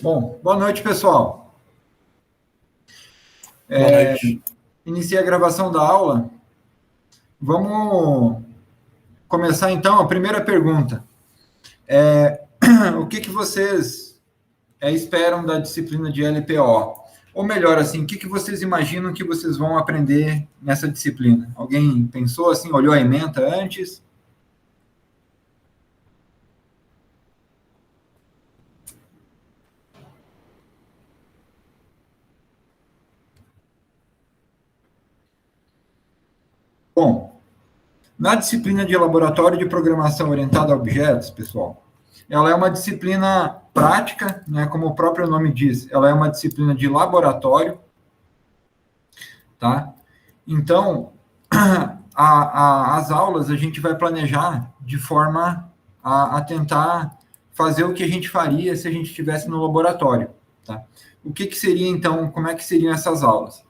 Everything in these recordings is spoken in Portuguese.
Bom, boa noite, pessoal. Boa noite. Iniciei a gravação da aula. Vamos começar, então, a primeira pergunta. O que vocês esperam da disciplina de LPO? Ou melhor, assim, o que vocês imaginam que vocês vão aprender nessa disciplina? Alguém pensou assim, olhou a ementa antes? Bom, na disciplina de laboratório de programação orientada a objetos, pessoal, ela é uma disciplina prática, né, como o próprio nome diz, ela é uma disciplina de laboratório, tá? Então, as aulas a gente vai planejar de forma a tentar fazer o que a gente faria se a gente estivesse no laboratório, tá? O que seria, então, como é que seriam essas aulas?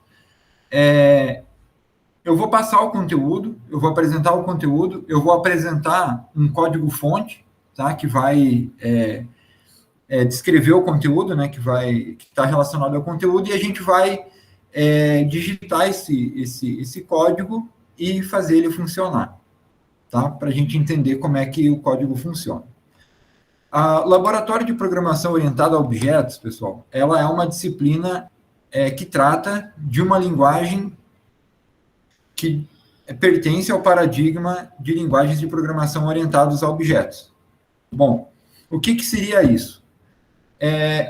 Eu vou passar o conteúdo, eu vou apresentar o conteúdo, eu vou apresentar um código-fonte, tá? Que vai descrever o conteúdo, né? Que está relacionado ao conteúdo, e a gente vai digitar esse código e fazer ele funcionar, tá? Para a gente entender como é que o código funciona. A Laboratório de Programação Orientada a Objetos, pessoal, ela é uma disciplina que trata de uma linguagem que pertence ao paradigma de linguagens de programação orientadas a objetos. Bom, o que seria isso?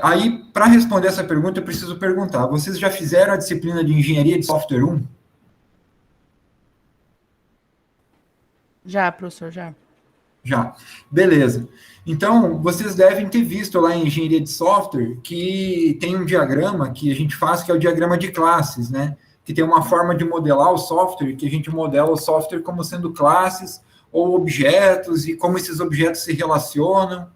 Aí, para responder essa pergunta, eu preciso perguntar, vocês já fizeram a disciplina de Engenharia de Software 1? Já, professor, já. Já. Beleza. Então, vocês devem ter visto lá em Engenharia de Software que tem um diagrama que a gente faz, que é o diagrama de classes, né? Que tem uma forma de modelar o software, que a gente modela o software como sendo classes ou objetos, e como esses objetos se relacionam,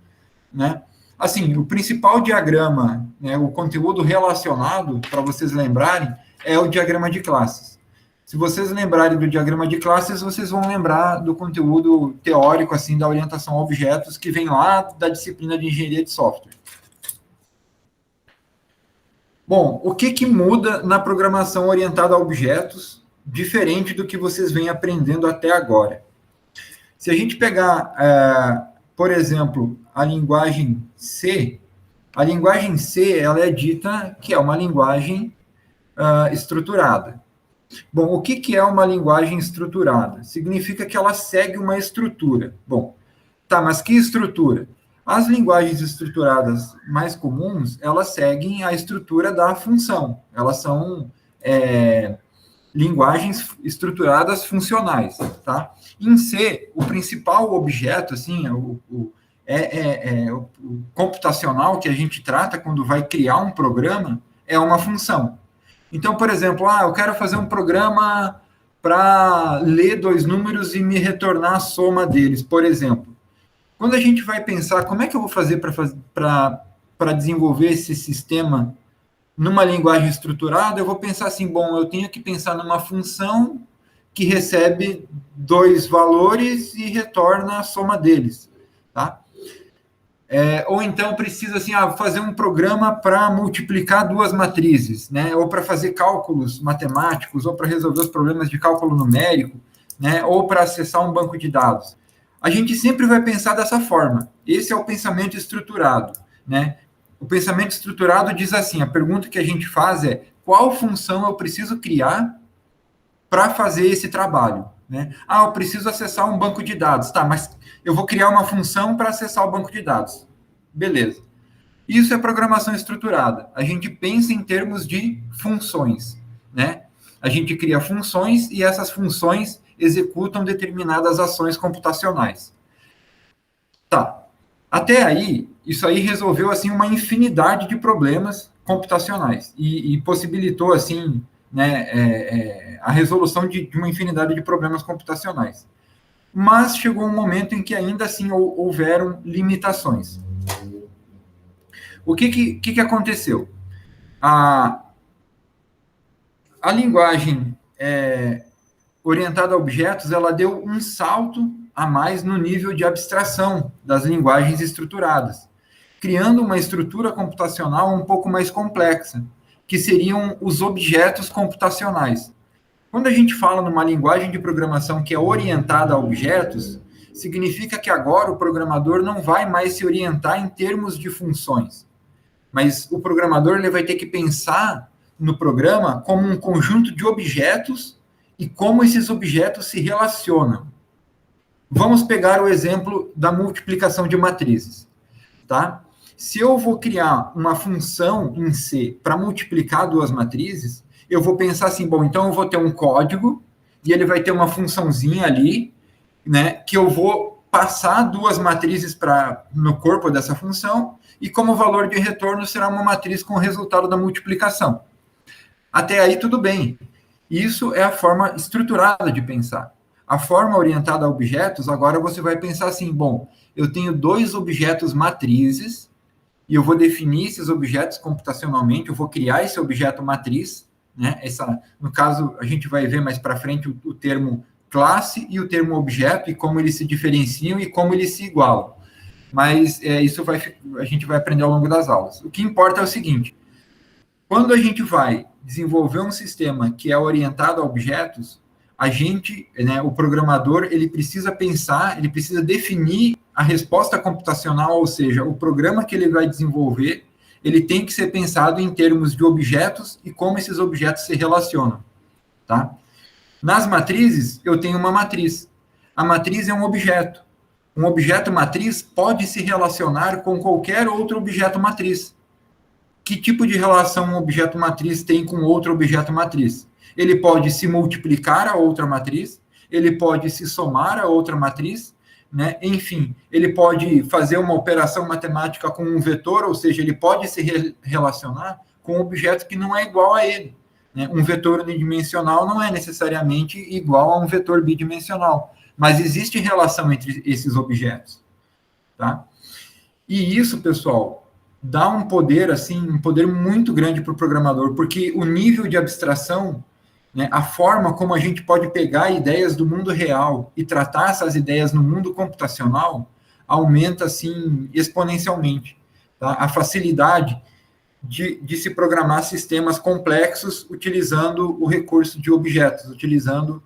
né? Assim, o principal diagrama, né, o conteúdo relacionado, para vocês lembrarem, é o diagrama de classes. Se vocês lembrarem do diagrama de classes, vocês vão lembrar do conteúdo teórico, assim, da orientação a objetos, que vem lá da disciplina de engenharia de software. Bom, o que muda na programação orientada a objetos, diferente do que vocês vêm aprendendo até agora? Se a gente pegar, por exemplo, a linguagem C ela é dita que é uma linguagem estruturada. Bom, o que é uma linguagem estruturada? Significa que ela segue uma estrutura. Bom, tá, mas que estrutura? As linguagens estruturadas mais comuns, elas seguem a estrutura da função. Elas são linguagens estruturadas funcionais, tá? Em C, o principal objeto, assim, o computacional que a gente trata quando vai criar um programa é uma função. Então, por exemplo, eu quero fazer um programa para ler dois números e me retornar a soma deles, por exemplo. Quando a gente vai pensar como é que eu vou fazer para desenvolver esse sistema numa linguagem estruturada, eu vou pensar assim, bom, eu tenho que pensar numa função que recebe dois valores e retorna a soma deles, tá? Ou então precisa assim, fazer um programa para multiplicar duas matrizes, né? Ou para fazer cálculos matemáticos, ou para resolver os problemas de cálculo numérico, né? Ou para acessar um banco de dados. A gente sempre vai pensar dessa forma. Esse é o pensamento estruturado, né? O pensamento estruturado diz assim, a pergunta que a gente faz é qual função eu preciso criar para fazer esse trabalho, né? Eu preciso acessar um banco de dados. Tá, mas eu vou criar uma função para acessar o banco de dados. Beleza. Isso é programação estruturada. A gente pensa em termos de funções, né? A gente cria funções e essas funções executam determinadas ações computacionais. Tá. Até aí, isso aí resolveu, assim, uma infinidade de problemas computacionais e possibilitou, assim, né, a resolução de uma infinidade de problemas computacionais. Mas chegou um momento em que ainda assim houveram limitações. O que aconteceu? A linguagem orientada a objetos, ela deu um salto a mais no nível de abstração das linguagens estruturadas, criando uma estrutura computacional um pouco mais complexa, que seriam os objetos computacionais. Quando a gente fala numa linguagem de programação que é orientada a objetos, significa que agora o programador não vai mais se orientar em termos de funções, mas o programador ele vai ter que pensar no programa como um conjunto de objetos e como esses objetos se relacionam. Vamos pegar o exemplo da multiplicação de matrizes, tá? Se eu vou criar uma função em C para multiplicar duas matrizes, eu vou pensar assim, bom, então eu vou ter um código e ele vai ter uma funçãozinha ali, né, que eu vou passar duas matrizes no corpo dessa função e como valor de retorno será uma matriz com o resultado da multiplicação. Até aí tudo bem. Isso é a forma estruturada de pensar. A forma orientada a objetos, agora você vai pensar assim, bom, eu tenho dois objetos matrizes e eu vou definir esses objetos computacionalmente, eu vou criar esse objeto matriz, né? No caso, a gente vai ver mais para frente o termo classe e o termo objeto e como eles se diferenciam e como eles se igualam. Mas a gente vai aprender ao longo das aulas. O que importa é o seguinte: quando a gente vai desenvolver um sistema que é orientado a objetos, a gente, né, o programador, ele precisa pensar, ele precisa definir a resposta computacional, ou seja, o programa que ele vai desenvolver, ele tem que ser pensado em termos de objetos e como esses objetos se relacionam, tá? Nas matrizes, eu tenho uma matriz. A matriz é um objeto. Um objeto matriz pode se relacionar com qualquer outro objeto matriz. Que tipo de relação um objeto matriz tem com outro objeto matriz? Ele pode se multiplicar a outra matriz, ele pode se somar a outra matriz, né? Enfim, ele pode fazer uma operação matemática com um vetor, ou seja, ele pode se relacionar com um objeto que não é igual a ele. Né? Um vetor unidimensional não é necessariamente igual a um vetor bidimensional, mas existe relação entre esses objetos. Tá? E isso, pessoal, dá um poder, assim, um poder muito grande para o programador, porque o nível de abstração, né, a forma como a gente pode pegar ideias do mundo real e tratar essas ideias no mundo computacional, aumenta, assim, exponencialmente. Tá? A facilidade de se programar sistemas complexos utilizando o recurso de objetos, utilizando...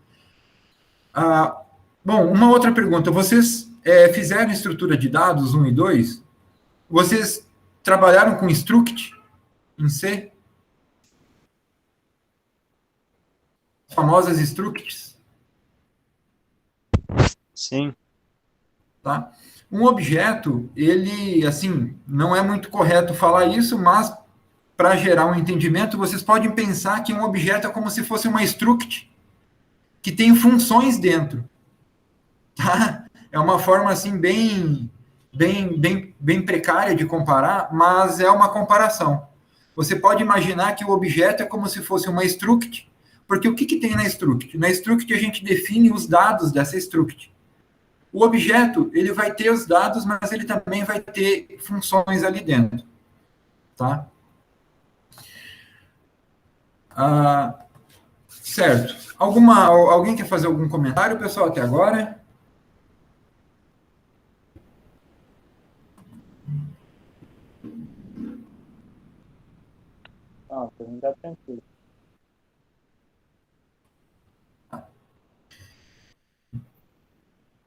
Bom, uma outra pergunta. Vocês fizeram estrutura de dados 1 e 2? Vocês trabalharam com struct em C? As famosas structs? Sim. Tá? Um objeto, ele, assim, não é muito correto falar isso, mas para gerar um entendimento, vocês podem pensar que um objeto é como se fosse uma struct que tem funções dentro. Tá? É uma forma, assim, bem precária de comparar, mas é uma comparação. Você pode imaginar que o objeto é como se fosse uma struct, porque o que tem na struct? Na struct a gente define os dados dessa struct. O objeto, ele vai ter os dados, mas ele também vai ter funções ali dentro. Tá? Certo. Alguém quer fazer algum comentário, pessoal, até agora? Não, pra mim dá tranquilo.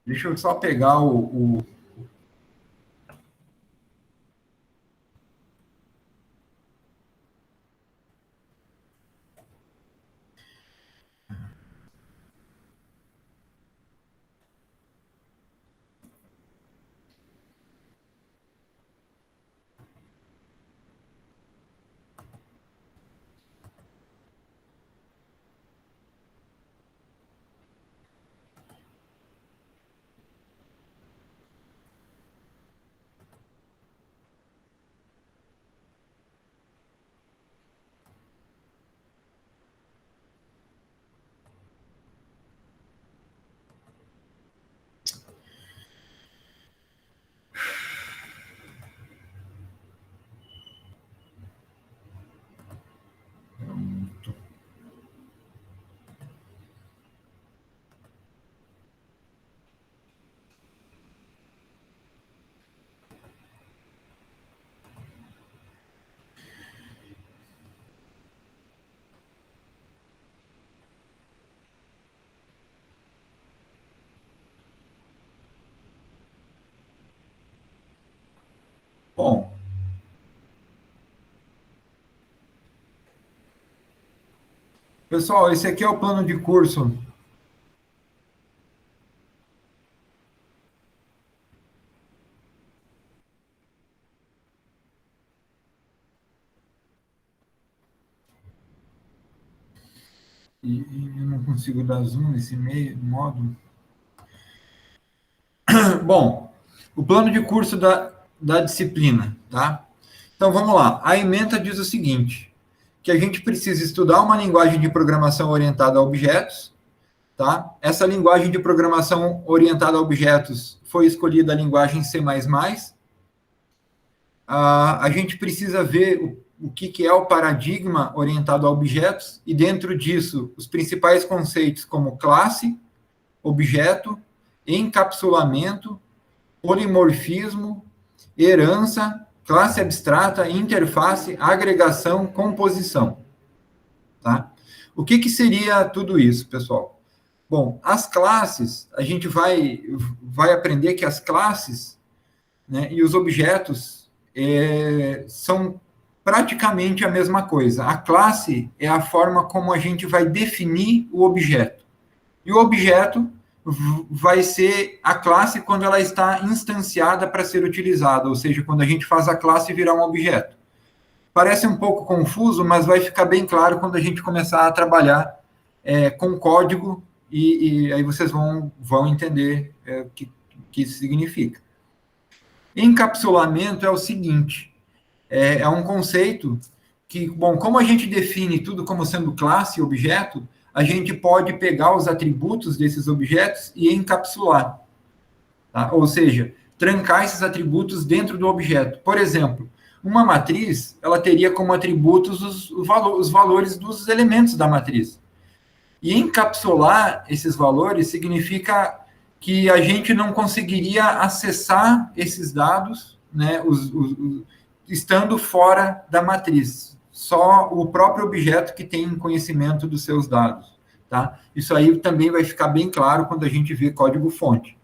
Deixa eu só pegar o... Bom, pessoal, esse aqui é o plano de curso. E eu não consigo dar zoom nesse modo. Bom, o plano de curso da disciplina, tá? Então, vamos lá. A ementa diz o seguinte, que a gente precisa estudar uma linguagem de programação orientada a objetos, tá? Essa linguagem de programação orientada a objetos foi escolhida a linguagem C++. A gente precisa ver o que é o paradigma orientado a objetos, e dentro disso, os principais conceitos como classe, objeto, encapsulamento, polimorfismo, herança, classe abstrata, interface, agregação, composição. Tá? O que seria tudo isso, pessoal? Bom, as classes, a gente vai aprender que as classes, né, e os objetos são praticamente a mesma coisa. A classe é a forma como a gente vai definir o objeto. E o objeto vai ser a classe quando ela está instanciada para ser utilizada, ou seja, quando a gente faz a classe virar um objeto. Parece um pouco confuso, mas vai ficar bem claro quando a gente começar a trabalhar com código, e aí vocês vão entender o que isso significa. Encapsulamento é o seguinte, é um conceito que, bom, como a gente define tudo como sendo classe e objeto, a gente pode pegar os atributos desses objetos e encapsular. Tá? Ou seja, trancar esses atributos dentro do objeto. Por exemplo, uma matriz, ela teria como atributos os valores dos elementos da matriz. E encapsular esses valores significa que a gente não conseguiria acessar esses dados, né, estando fora da matriz. Só o próprio objeto que tem conhecimento dos seus dados. Tá? Isso aí também vai ficar bem claro quando a gente vê código-fonte.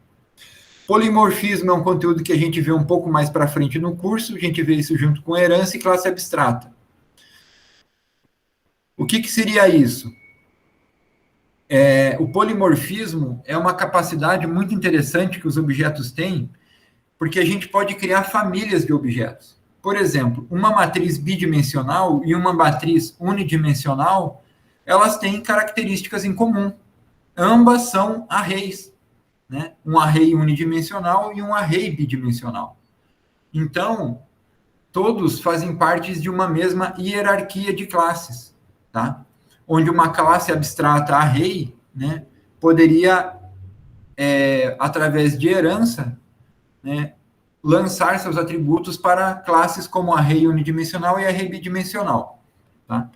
Polimorfismo é um conteúdo que a gente vê um pouco mais para frente no curso, a gente vê isso junto com herança e classe abstrata. O que seria isso? O polimorfismo é uma capacidade muito interessante que os objetos têm, porque a gente pode criar famílias de objetos. Por exemplo, uma matriz bidimensional e uma matriz unidimensional, elas têm características em comum. Ambas são arrays, né? Um array unidimensional e um array bidimensional. Então, todos fazem parte de uma mesma hierarquia de classes, tá? Onde uma classe abstrata array, né, poderia, através de herança, né, lançar seus atributos para classes como array unidimensional e array bidimensional. Tá?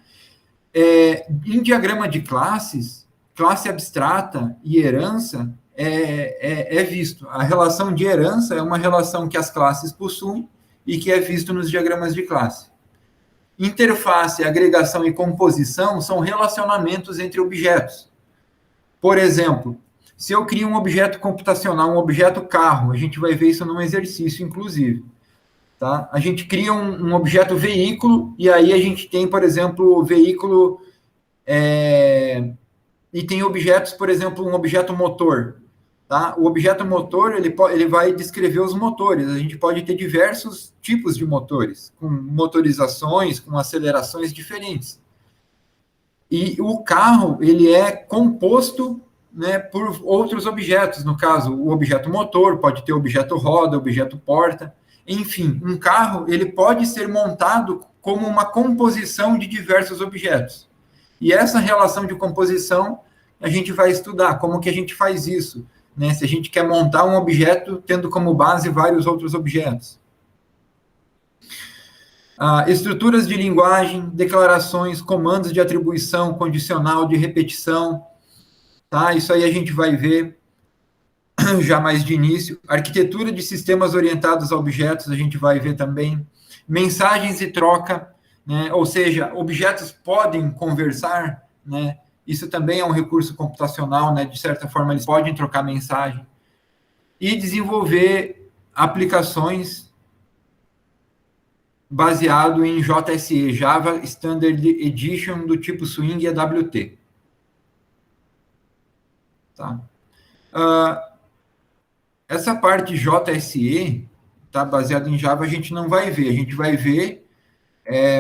Em diagrama de classes, classe abstrata e herança é visto. A relação de herança é uma relação que as classes possuem e que é visto nos diagramas de classe. Interface, agregação e composição são relacionamentos entre objetos. Por exemplo, se eu crio um objeto computacional, um objeto carro, a gente vai ver isso num exercício, inclusive. Tá? A gente cria um objeto veículo, e aí a gente tem, por exemplo, o veículo, e tem objetos, por exemplo, um objeto motor. Tá? O objeto motor, ele vai descrever os motores. A gente pode ter diversos tipos de motores, com motorizações, com acelerações diferentes. E o carro, ele é composto, né, por outros objetos. No caso, o objeto motor, pode ter objeto roda, objeto porta. Enfim, um carro, ele pode ser montado como uma composição de diversos objetos. E essa relação de composição, a gente vai estudar como que a gente faz isso, né? Se a gente quer montar um objeto tendo como base vários outros objetos. Estruturas de linguagem, declarações, comandos de atribuição, condicional, de repetição, tá? Isso aí a gente vai ver já mais de início. Arquitetura de sistemas orientados a objetos, a gente vai ver também. Mensagens e troca, né? Ou seja, objetos podem conversar, né? Isso também é um recurso computacional, né? De certa forma, eles podem trocar mensagem. E desenvolver aplicações baseado em JSE, Java Standard Edition, do tipo Swing EWT. Tá? Essa parte JSE, tá, baseado em Java, a gente não vai ver. A gente vai ver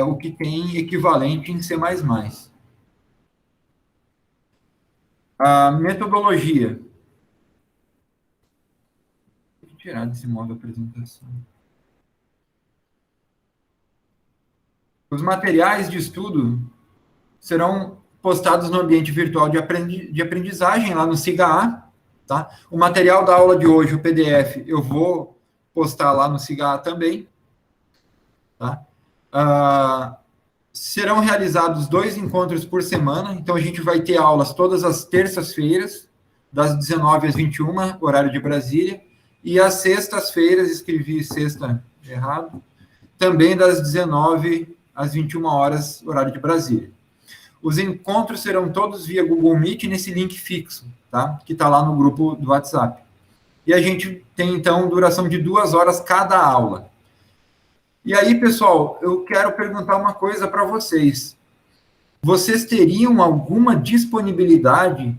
o que tem equivalente em C++. A metodologia. Vou tirar desse modo apresentação. Os materiais de estudo serão postados no ambiente virtual de aprendizagem, lá no SIGA-A. Tá? O material da aula de hoje, o PDF, eu vou postar lá no SIGA-A também. Tá? Serão realizados 2 encontros por semana, então a gente vai ter aulas todas as terças-feiras, das 19 às 21, horário de Brasília, e às sextas-feiras, escrevi sexta errado, também das 19 às 21 horas, horário de Brasília. Os encontros serão todos via Google Meet nesse link fixo, tá? Que está lá no grupo do WhatsApp. E a gente tem, então, duração de 2 horas cada aula. E aí, pessoal, eu quero perguntar uma coisa para vocês. Vocês teriam alguma disponibilidade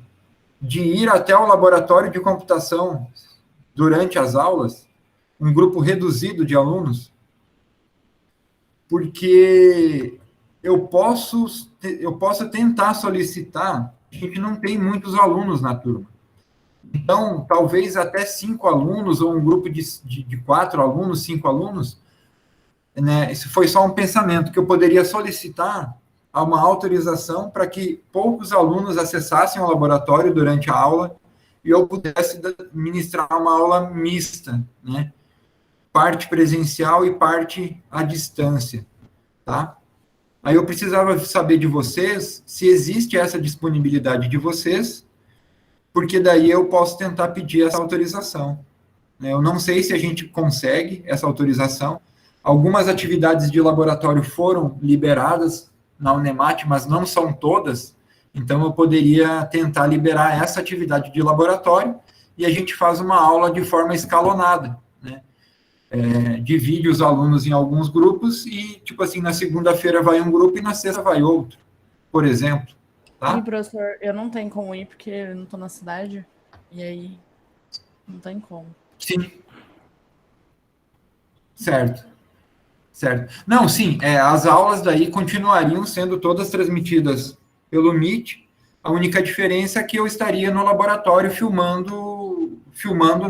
de ir até o laboratório de computação durante as aulas? Um grupo reduzido de alunos? Porque eu posso tentar solicitar, a gente não tem muitos alunos na turma. Então, talvez até 5 alunos, ou um grupo de 4 alunos, 5 alunos, né? Isso foi só um pensamento, que eu poderia solicitar uma autorização para que poucos alunos acessassem o laboratório durante a aula e eu pudesse ministrar uma aula mista, né? Parte presencial e parte à distância, tá? Aí eu precisava saber de vocês se existe essa disponibilidade de vocês, porque daí eu posso tentar pedir essa autorização, né? Eu não sei se a gente consegue essa autorização. Algumas atividades de laboratório foram liberadas na Unemat, mas não são todas, então eu poderia tentar liberar essa atividade de laboratório e a gente faz uma aula de forma escalonada, né? Divide os alunos em alguns grupos e, tipo assim, na segunda-feira vai um grupo e na sexta vai outro, por exemplo. Tá? E, professor, eu não tenho como ir porque eu não estou na cidade, e aí não tem como. Sim. Certo. Certo. Não, sim, as aulas daí continuariam sendo todas transmitidas pelo Meet. A única diferença é que eu estaria no laboratório filmando,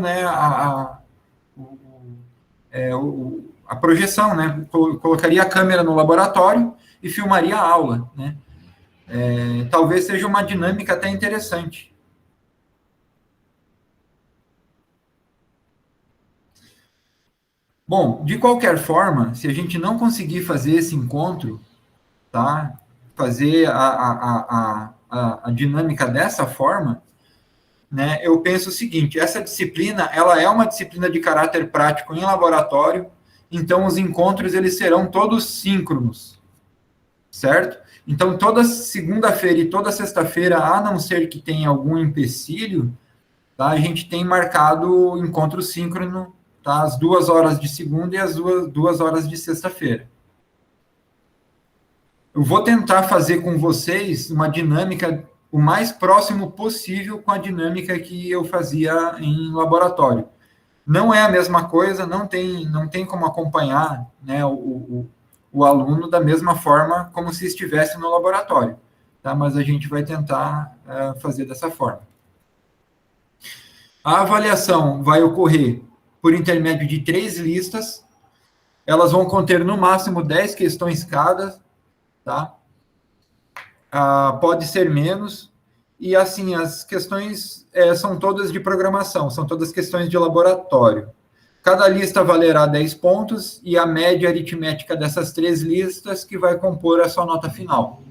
né, a projeção, né? Colocaria a câmera no laboratório e filmaria a aula, né? Talvez seja uma dinâmica até interessante. Bom, de qualquer forma, se a gente não conseguir fazer esse encontro, tá? Fazer a dinâmica dessa forma, né? Eu penso o seguinte: essa disciplina, ela é uma disciplina de caráter prático em laboratório, então os encontros eles serão todos síncronos, certo? Então toda segunda-feira e toda sexta-feira, a não ser que tenha algum empecilho, tá? A gente tem marcado encontro síncrono, tá? As 2 horas de segunda e as 2 horas de sexta-feira. Eu vou tentar fazer com vocês uma dinâmica o mais próximo possível com a dinâmica que eu fazia em laboratório. Não é a mesma coisa, não tem como acompanhar, né, o aluno da mesma forma como se estivesse no laboratório, tá? Mas a gente vai tentar fazer dessa forma. A avaliação vai ocorrer por intermédio de 3 listas, elas vão conter no máximo 10 questões cada, tá? Pode ser menos, e assim, as questões são todas de programação, são todas questões de laboratório. Cada lista valerá 10 pontos, e a média aritmética dessas 3 listas que vai compor a sua nota final.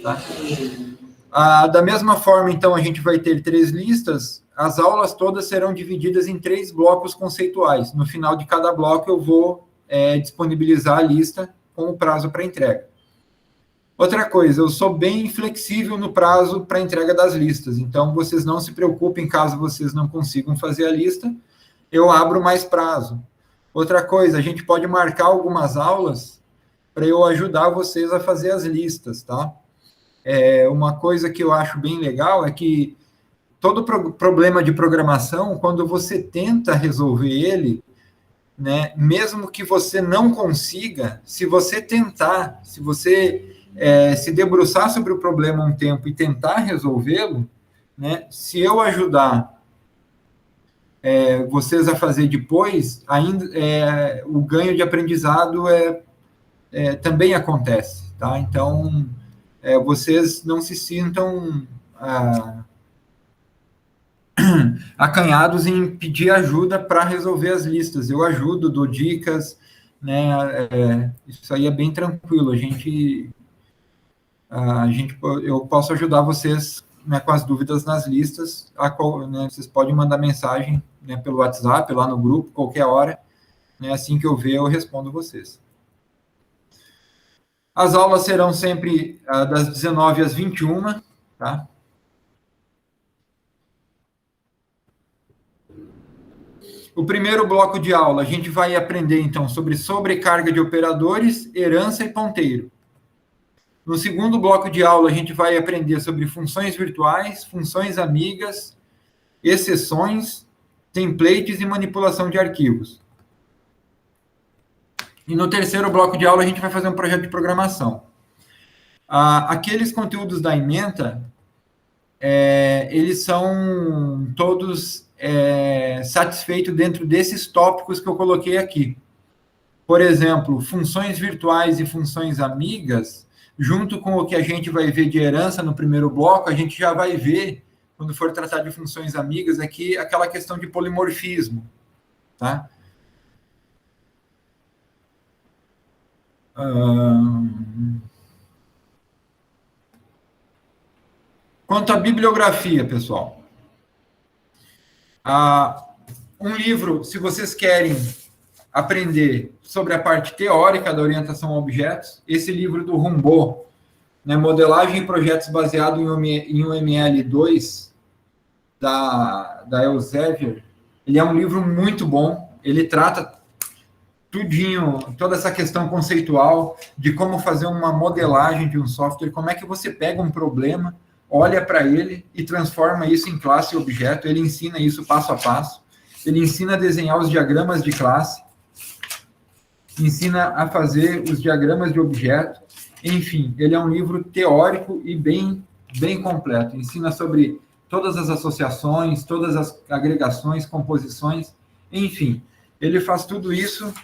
Tá? Da mesma forma, então, a gente vai ter 3 listas, as aulas todas serão divididas em 3 blocos conceituais. No final de cada bloco, eu vou disponibilizar a lista com o prazo para entrega. Outra coisa, eu sou bem flexível no prazo para entrega das listas, então vocês não se preocupem caso vocês não consigam fazer a lista, eu abro mais prazo. Outra coisa, a gente pode marcar algumas aulas para eu ajudar vocês a fazer as listas, tá? Uma coisa que eu acho bem legal é que todo problema de programação, quando você tenta resolver ele, né, mesmo que você não consiga, se você tentar, se você se debruçar sobre o problema um tempo e tentar resolvê-lo, né, se eu ajudar vocês a fazer depois, ainda o ganho de aprendizado também acontece, tá? Então, vocês não se sintam acanhados em pedir ajuda para resolver as listas. Eu ajudo, dou dicas, né? Isso aí é bem tranquilo. Eu posso ajudar vocês, né, com as dúvidas nas listas. Né, vocês podem mandar mensagem, né, pelo WhatsApp, lá no grupo, qualquer hora. Né, assim que eu ver, eu respondo vocês. As aulas serão sempre das 19 às 21, tá? O primeiro bloco de aula, a gente vai aprender, então, sobre sobrecarga de operadores, herança e ponteiro. No segundo bloco de aula, a gente vai aprender sobre funções virtuais, funções amigas, exceções, templates e manipulação de arquivos. E no terceiro bloco de aula, a gente vai fazer um projeto de programação. Aqueles conteúdos da ementa, eles são todos satisfeitos dentro desses tópicos que eu coloquei aqui. Por exemplo, funções virtuais e funções amigas, junto com o que a gente vai ver de herança no primeiro bloco, a gente já vai ver, quando for tratar de funções amigas, aqui aquela questão de polimorfismo, tá? Quanto à bibliografia, pessoal, um livro, se vocês querem aprender sobre a parte teórica da orientação a objetos, esse livro do Rumbaud, né, Modelagem e Projetos baseado em UML2, da Elsevier, ele é um livro muito bom, ele trata tudinho, toda essa questão conceitual de como fazer uma modelagem de um software, como é que você pega um problema, olha para ele e transforma isso em classe e objeto, ele ensina isso passo a passo, ele ensina a desenhar os diagramas de classe, ensina a fazer os diagramas de objeto, enfim, ele é um livro teórico e bem completo, ensina sobre todas as associações, todas as agregações, composições, enfim, ele faz tudo isso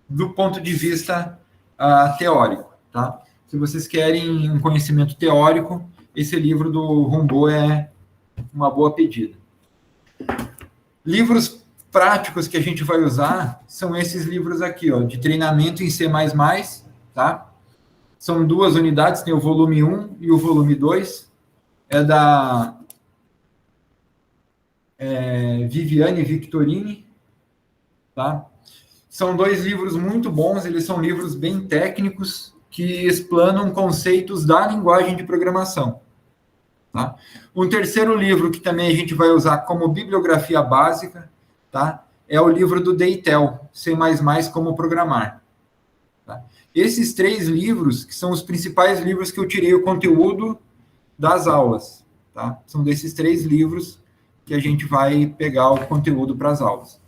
do ponto de vista teórico, tá? Se vocês querem um conhecimento teórico, esse livro do Rumbaud é uma boa pedida. Livros práticos que a gente vai usar são esses livros aqui, ó, de treinamento em C++, tá? São 2 unidades, tem o volume 1 e o volume 2, é da Viviane Victorini, tá? São 2 livros muito bons, eles são livros bem técnicos que explanam conceitos da linguagem de programação. Tá? Um terceiro livro que também a gente vai usar como bibliografia básica, tá? É o livro do Deitel, C++ como programar. Tá? Esses 3 livros, que são os principais livros que eu tirei o conteúdo das aulas. Tá? São desses 3 livros que a gente vai pegar o conteúdo para as aulas.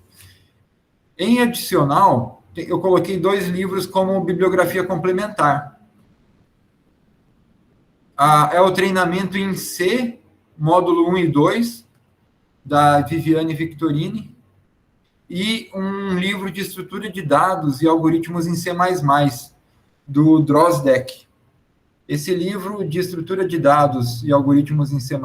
Em adicional, eu coloquei 2 livros como bibliografia complementar. É o treinamento em C, módulo 1 e 2, da Viviane Victorini, e um livro de estrutura de dados e algoritmos em C++, do Drozdek. Esse livro de estrutura de dados e algoritmos em C++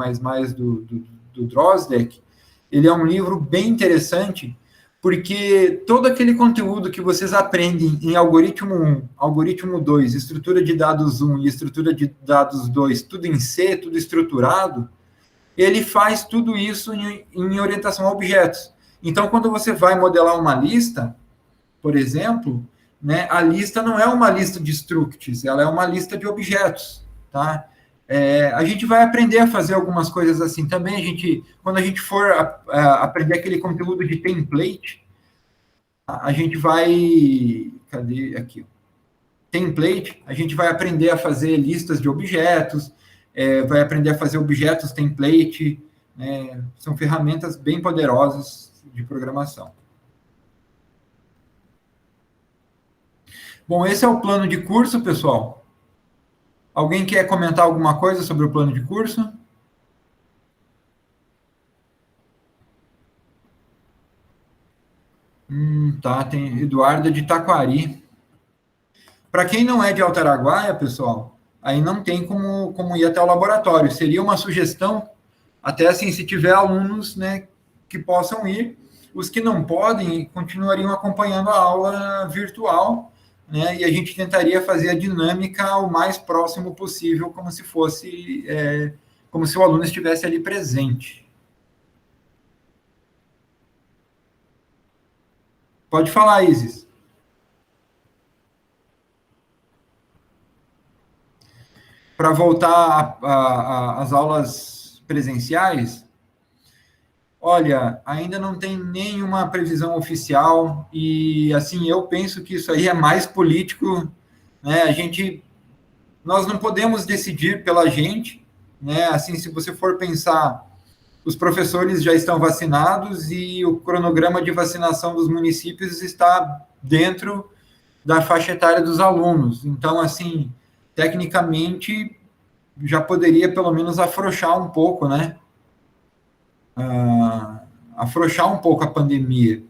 do Drozdek, ele é um livro bem interessante, porque todo aquele conteúdo que vocês aprendem em algoritmo 1, algoritmo 2, estrutura de dados 1 e estrutura de dados 2, tudo em C, tudo estruturado, ele faz tudo isso em orientação a objetos. Então, quando você vai modelar uma lista, por exemplo, né, a lista não é uma lista de structs, ela é uma lista de objetos, tá? A gente vai aprender a fazer algumas coisas assim também. Quando a gente for aprender aquele conteúdo de template, a gente vai... Cadê? Aqui. Template, a gente vai aprender a fazer listas de objetos, vai aprender a fazer objetos template, né? São ferramentas bem poderosas de programação. Bom, esse é o plano de curso, pessoal. Alguém quer comentar alguma coisa sobre o plano de curso? Tá, tem Eduardo de Taquari. Para quem não é de Altaraguaia, pessoal, aí não tem como ir até o laboratório. Seria uma sugestão, até assim, se tiver alunos, né, que possam ir. Os que não podem, continuariam acompanhando a aula virtual, né, e a gente tentaria fazer a dinâmica o mais próximo possível, como se fosse, como se o aluno estivesse ali presente. Pode falar, Isis. Para voltar às aulas presenciais, olha, ainda não tem nenhuma previsão oficial e, assim, eu penso que isso aí é mais político, né? Nós não podemos decidir pela gente, né? Assim, se você for pensar, os professores já estão vacinados e o cronograma de vacinação dos municípios está dentro da faixa etária dos alunos. Então, assim, tecnicamente, já poderia pelo menos afrouxar um pouco, né? Afrouxar um pouco a pandemia.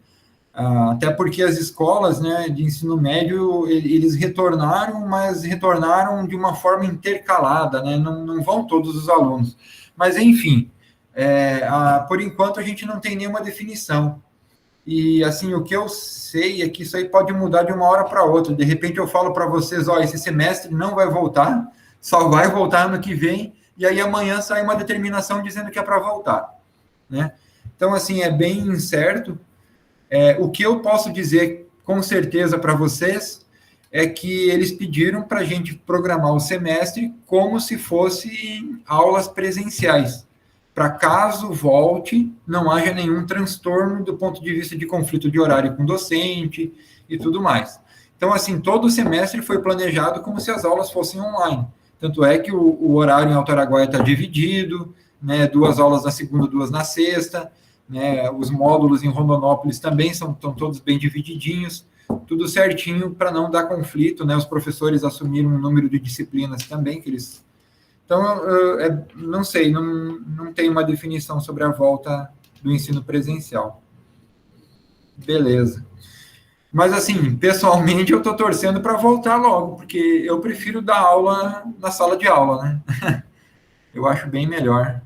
Até porque as escolas, né, de ensino médio, eles retornaram, mas retornaram de uma forma intercalada, né? Não vão todos os alunos. Mas, enfim, por enquanto a gente não tem nenhuma definição. E, assim, o que eu sei é que isso aí pode mudar de uma hora para outra. De repente eu falo para vocês, ó, esse semestre não vai voltar, só vai voltar ano que vem, e aí amanhã sai uma determinação dizendo que é para voltar, né? Então, assim, é bem incerto. O que eu posso dizer com certeza para vocês é que eles pediram para a gente programar o semestre como se fosse aulas presenciais, para caso volte, não haja nenhum transtorno do ponto de vista de conflito de horário com docente e tudo mais. Então, assim, todo o semestre foi planejado como se as aulas fossem online. Tanto é que o horário em Altaraguaia está dividido, né, 2 aulas na segunda, 2 na sexta, né, os módulos em Rondonópolis também estão todos bem divididinhos, tudo certinho para não dar conflito, né, os professores assumiram um número de disciplinas também que eles... Então, não sei, não tem uma definição sobre a volta do ensino presencial. Beleza. Mas, assim, pessoalmente, eu estou torcendo para voltar logo, porque eu prefiro dar aula na sala de aula, né? Eu acho bem melhor.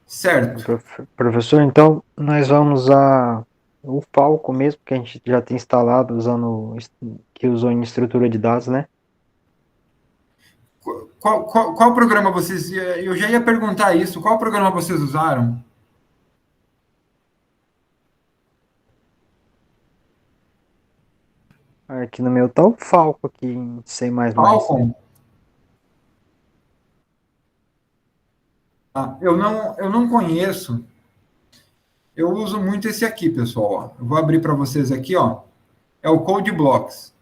Certo. Professor, então, nós vamos o Falco mesmo, que a gente já tem instalado, que usou em estrutura de dados, né? Qual programa vocês... Eu já ia perguntar isso. Qual programa vocês usaram? Aqui no meu tá o Falco aqui em C++. Falcon? Eu não conheço. Eu uso muito esse aqui, pessoal. Ó. Eu vou abrir para vocês aqui, ó. É o CodeBlocks.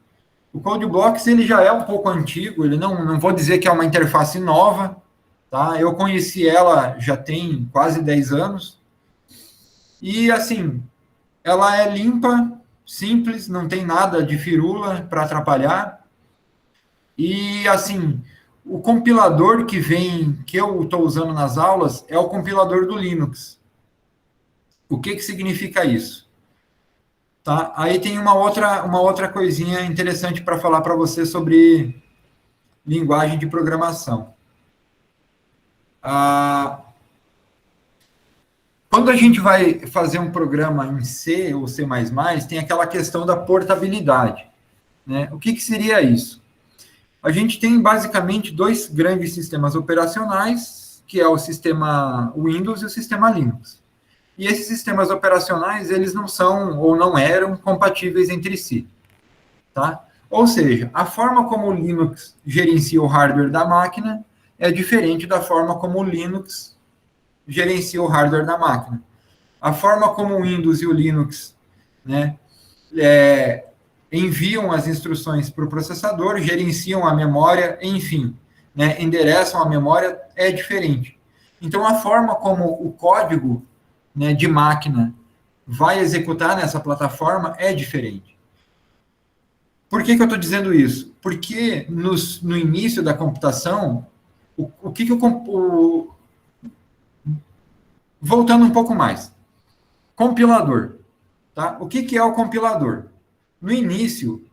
O CodeBlocks, ele já é um pouco antigo, ele não vou dizer que é uma interface nova, tá? Eu conheci ela já tem quase 10 anos. E, assim, ela é limpa, simples, não tem nada de firula para atrapalhar. E, assim, o compilador que eu estou usando nas aulas é o compilador do Linux. O que significa isso? Tá? Aí tem uma outra coisinha interessante para falar para você sobre linguagem de programação. Quando a gente vai fazer um programa em C ou C++, tem aquela questão da portabilidade, né? O que seria isso? A gente tem basicamente 2 grandes sistemas operacionais, que é o sistema Windows e o sistema Linux. E esses sistemas operacionais, eles não são ou não eram compatíveis entre si, tá? Ou seja, a forma como o Linux gerencia o hardware da máquina é diferente da forma como o Linux gerencia o hardware da máquina. A forma como o Windows e o Linux, né, enviam as instruções para o processador, gerenciam a memória, enfim, né, endereçam a memória, é diferente. Então, a forma como o código, né, de máquina vai executar nessa plataforma é diferente. Por que eu estou dizendo isso? Porque no início da computação, voltando um pouco mais, compilador. Tá? O que é o compilador? No início,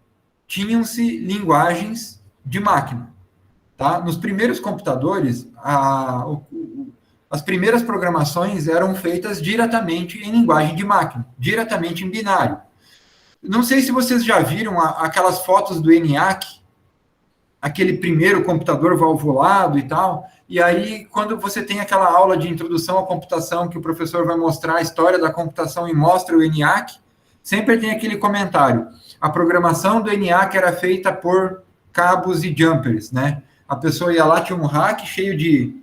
tinham-se linguagens de máquina. Tá? Nos primeiros computadores, as primeiras programações eram feitas diretamente em linguagem de máquina, diretamente em binário. Não sei se vocês já viram aquelas fotos do ENIAC, aquele primeiro computador valvulado e tal, e aí quando você tem aquela aula de introdução à computação, que o professor vai mostrar a história da computação e mostra o ENIAC, sempre tem aquele comentário. A programação do ENIAC era feita por cabos e jumpers, né? A pessoa ia lá, tinha um rack cheio de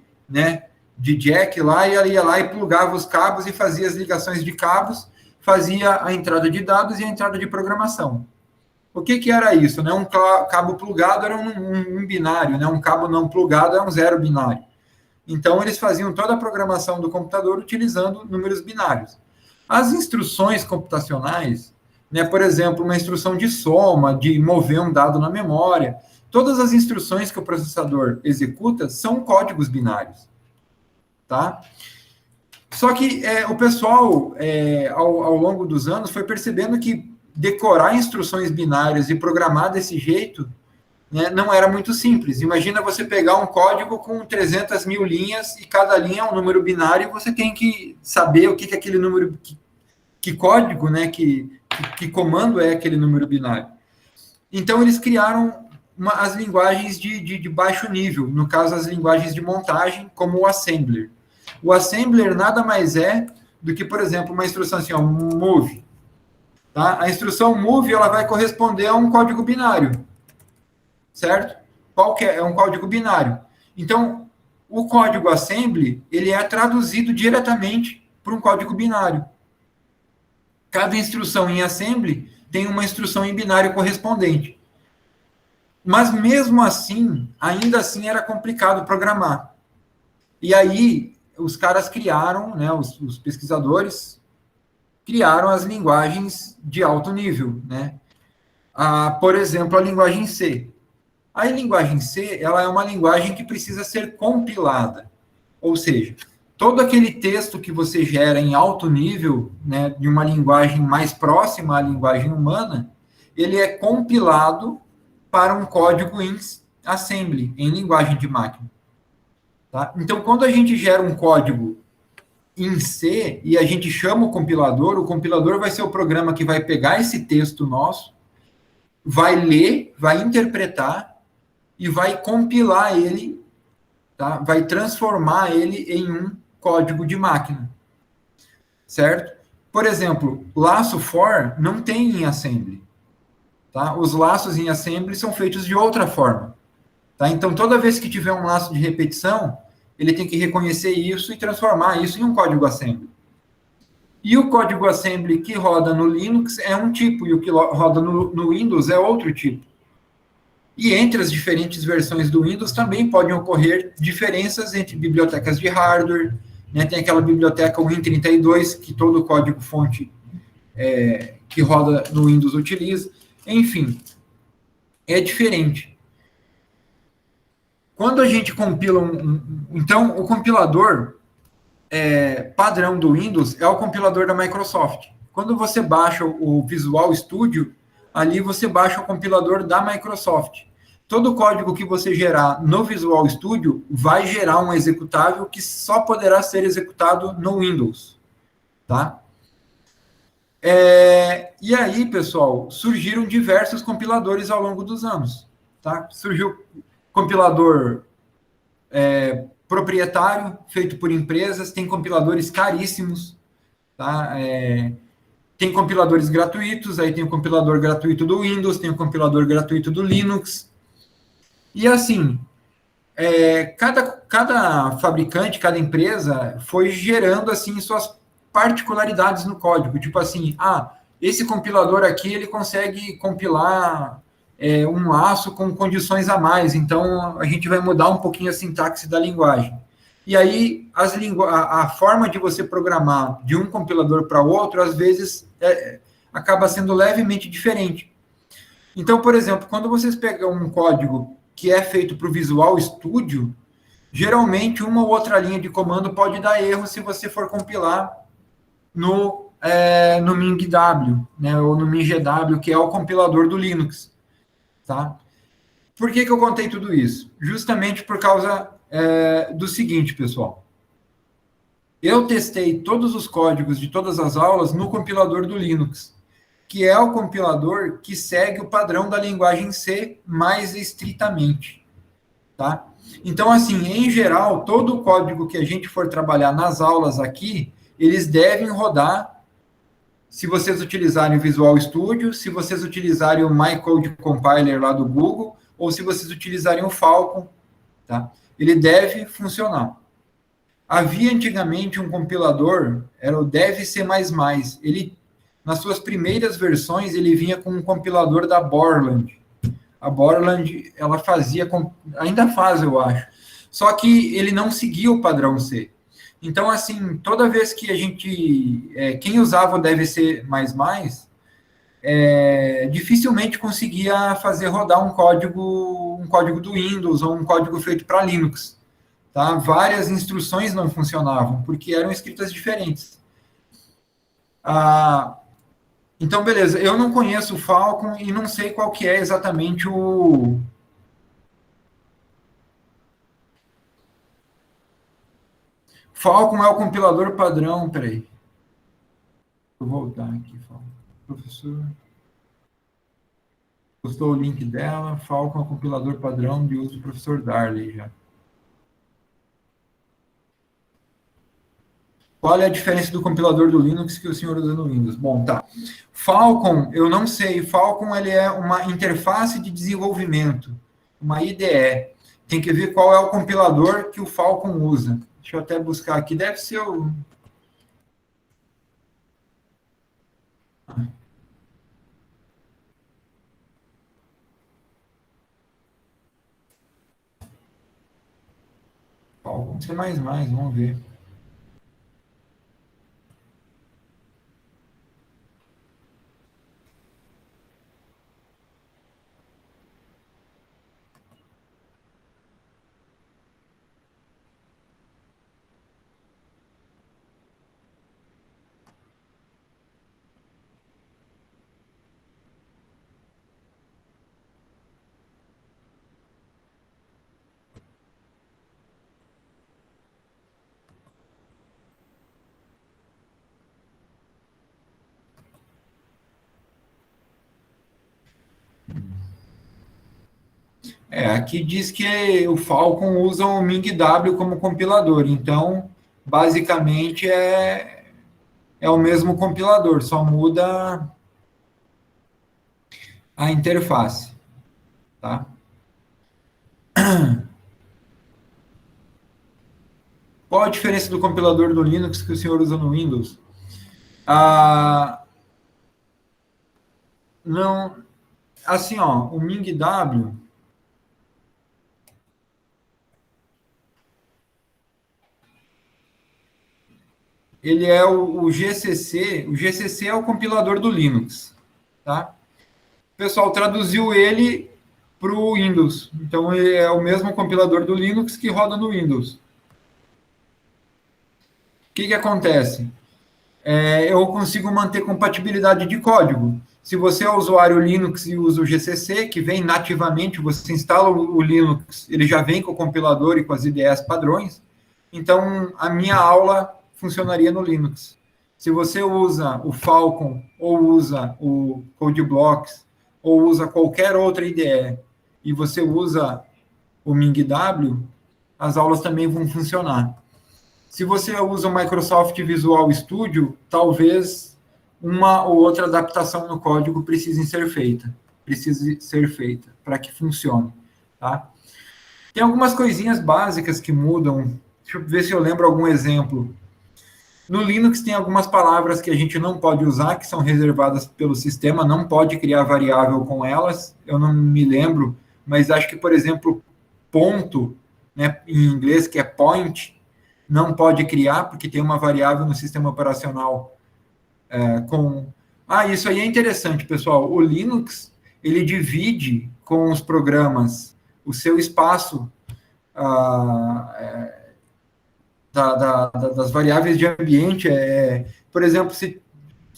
jack lá, e ela ia lá e plugava os cabos e fazia as ligações de cabos, fazia a entrada de dados e a entrada de programação. O que era isso? Né? Um cabo plugado era um binário, né? Um cabo não plugado é um zero binário. Então, eles faziam toda a programação do computador utilizando números binários. As instruções computacionais, né, por exemplo, uma instrução de soma, de mover um dado na memória, todas as instruções que o processador executa são códigos binários. Tá? Só que o pessoal, ao longo dos anos, foi percebendo que decorar instruções binárias e programar desse jeito, né, não era muito simples. Imagina você pegar um código com 300 mil linhas e cada linha é um número binário e você tem que saber o que é aquele número, que código, né, que comando é aquele número binário. Então, eles criaram as linguagens de baixo nível, no caso, as linguagens de montagem, como o assembler. O assembler nada mais é do que, por exemplo, uma instrução assim, ó, move. Tá? A instrução move, ela vai corresponder a um código binário. Certo? Qual que é? É um código binário. Então, o código assembly, ele é traduzido diretamente para um código binário. Cada instrução em assembly tem uma instrução em binário correspondente. Mas mesmo assim, ainda assim era complicado programar. E aí, os caras criaram, né, os pesquisadores criaram as linguagens de alto nível, né? Por exemplo, a linguagem C. A linguagem C, ela é uma linguagem que precisa ser compilada. Ou seja, todo aquele texto que você gera em alto nível, né, de uma linguagem mais próxima à linguagem humana, ele é compilado para um código em assembly, em linguagem de máquina. Tá? Então, quando a gente gera um código em C e a gente chama o compilador vai ser o programa que vai pegar esse texto nosso, vai ler, vai interpretar e vai compilar ele, tá? Vai transformar ele em um código de máquina. Certo? Por exemplo, laço for não tem em assembly. Tá? Os laços em assembly são feitos de outra forma. Tá? Então, toda vez que tiver um laço de repetição, ele tem que reconhecer isso e transformar isso em um código assembly. E o código assembly que roda no Linux é um tipo, e o que roda no Windows é outro tipo. E entre as diferentes versões do Windows também podem ocorrer diferenças entre bibliotecas de hardware, né? Tem aquela biblioteca Win32, que todo o código-fonte que roda no Windows utiliza. Enfim, é diferente. Quando a gente compila então, o compilador padrão do Windows é o compilador da Microsoft. Quando você baixa o Visual Studio, ali você baixa o compilador da Microsoft. Todo o código que você gerar no Visual Studio vai gerar um executável que só poderá ser executado no Windows. Tá? E aí, pessoal, surgiram diversos compiladores ao longo dos anos. Tá? Surgiu compilador proprietário, feito por empresas, tem compiladores caríssimos, tá? Tem compiladores gratuitos, aí tem o compilador gratuito do Windows, tem o compilador gratuito do Linux. E assim, cada fabricante, cada empresa foi gerando assim suas particularidades no código, tipo assim, esse compilador aqui ele consegue compilar um laço com condições a mais, então a gente vai mudar um pouquinho a sintaxe da linguagem. E aí a forma de você programar de um compilador para outro, às vezes, acaba sendo levemente diferente. Então, por exemplo, quando vocês pegam um código que é feito para o Visual Studio, geralmente uma ou outra linha de comando pode dar erro se você for compilar no MinGW, né, ou no MinGW, que é o compilador do Linux. Tá? Por que eu contei tudo isso? Justamente por causa do seguinte, pessoal. Eu testei todos os códigos de todas as aulas no compilador do Linux, que é o compilador que segue o padrão da linguagem C mais estritamente. Tá? Então, assim, em geral, todo o código que a gente for trabalhar nas aulas aqui, eles devem rodar, se vocês utilizarem o Visual Studio, se vocês utilizarem o MyCode Compiler lá do Google, ou se vocês utilizarem o Falcon, tá? Ele deve funcionar. Havia antigamente um compilador, era o DevC++. Ele, nas suas primeiras versões, ele vinha com um compilador da Borland. A Borland, ela fazia, ainda faz, eu acho. Só que ele não seguia o padrão C. Então, assim, toda vez que a gente... quem usava o DevC++, dificilmente conseguia fazer rodar um código do Windows ou um código feito para Linux. Tá? Várias instruções não funcionavam, porque eram escritas diferentes. Então, beleza, eu não conheço o Falcon e não sei qual que é exatamente o... Falcon é o compilador padrão, peraí. Vou voltar aqui, Falcon. Professor... Postou o link dela, Falcon é o compilador padrão de uso do professor Darley já. Qual é a diferença do compilador do Linux que o senhor usa no Windows? Bom, tá. Falcon, eu não sei. Falcon, ele é uma interface de desenvolvimento, uma IDE. Tem que ver qual é o compilador que o Falcon usa. Deixa eu até buscar aqui. Deve ser o... Falcon C++, vamos ver. Aqui diz que o Falcon usa o MinGW como compilador, então, basicamente, é o mesmo compilador, só muda a interface, tá? Qual a diferença do compilador do Linux que o senhor usa no Windows? Não, assim, ó, o MinGW... ele é o GCC. O GCC é o compilador do Linux, tá? O pessoal traduziu ele para o Windows. Então, ele é o mesmo compilador do Linux que roda no Windows. O que acontece? Eu consigo manter compatibilidade de código. Se você é usuário Linux e usa o GCC, que vem nativamente, você instala o Linux, ele já vem com o compilador e com as IDEs padrões. Então, a minha aula funcionaria no Linux. Se você usa o Falcon, ou usa o CodeBlocks, ou usa qualquer outra IDE, e você usa o MinGW, as aulas também vão funcionar. Se você usa o Microsoft Visual Studio, talvez uma ou outra adaptação no código precise ser feita para que funcione, tá? Tem algumas coisinhas básicas que mudam. Deixa eu ver se eu lembro algum exemplo. No Linux tem algumas palavras que a gente não pode usar, que são reservadas pelo sistema, não pode criar variável com elas. Eu não me lembro, mas acho que, por exemplo, ponto, né, em inglês, que é point, não pode criar, porque tem uma variável no sistema operacional com... Ah, isso aí é interessante, pessoal. O Linux, ele divide com os programas o seu espaço das variáveis de ambiente. Por exemplo, se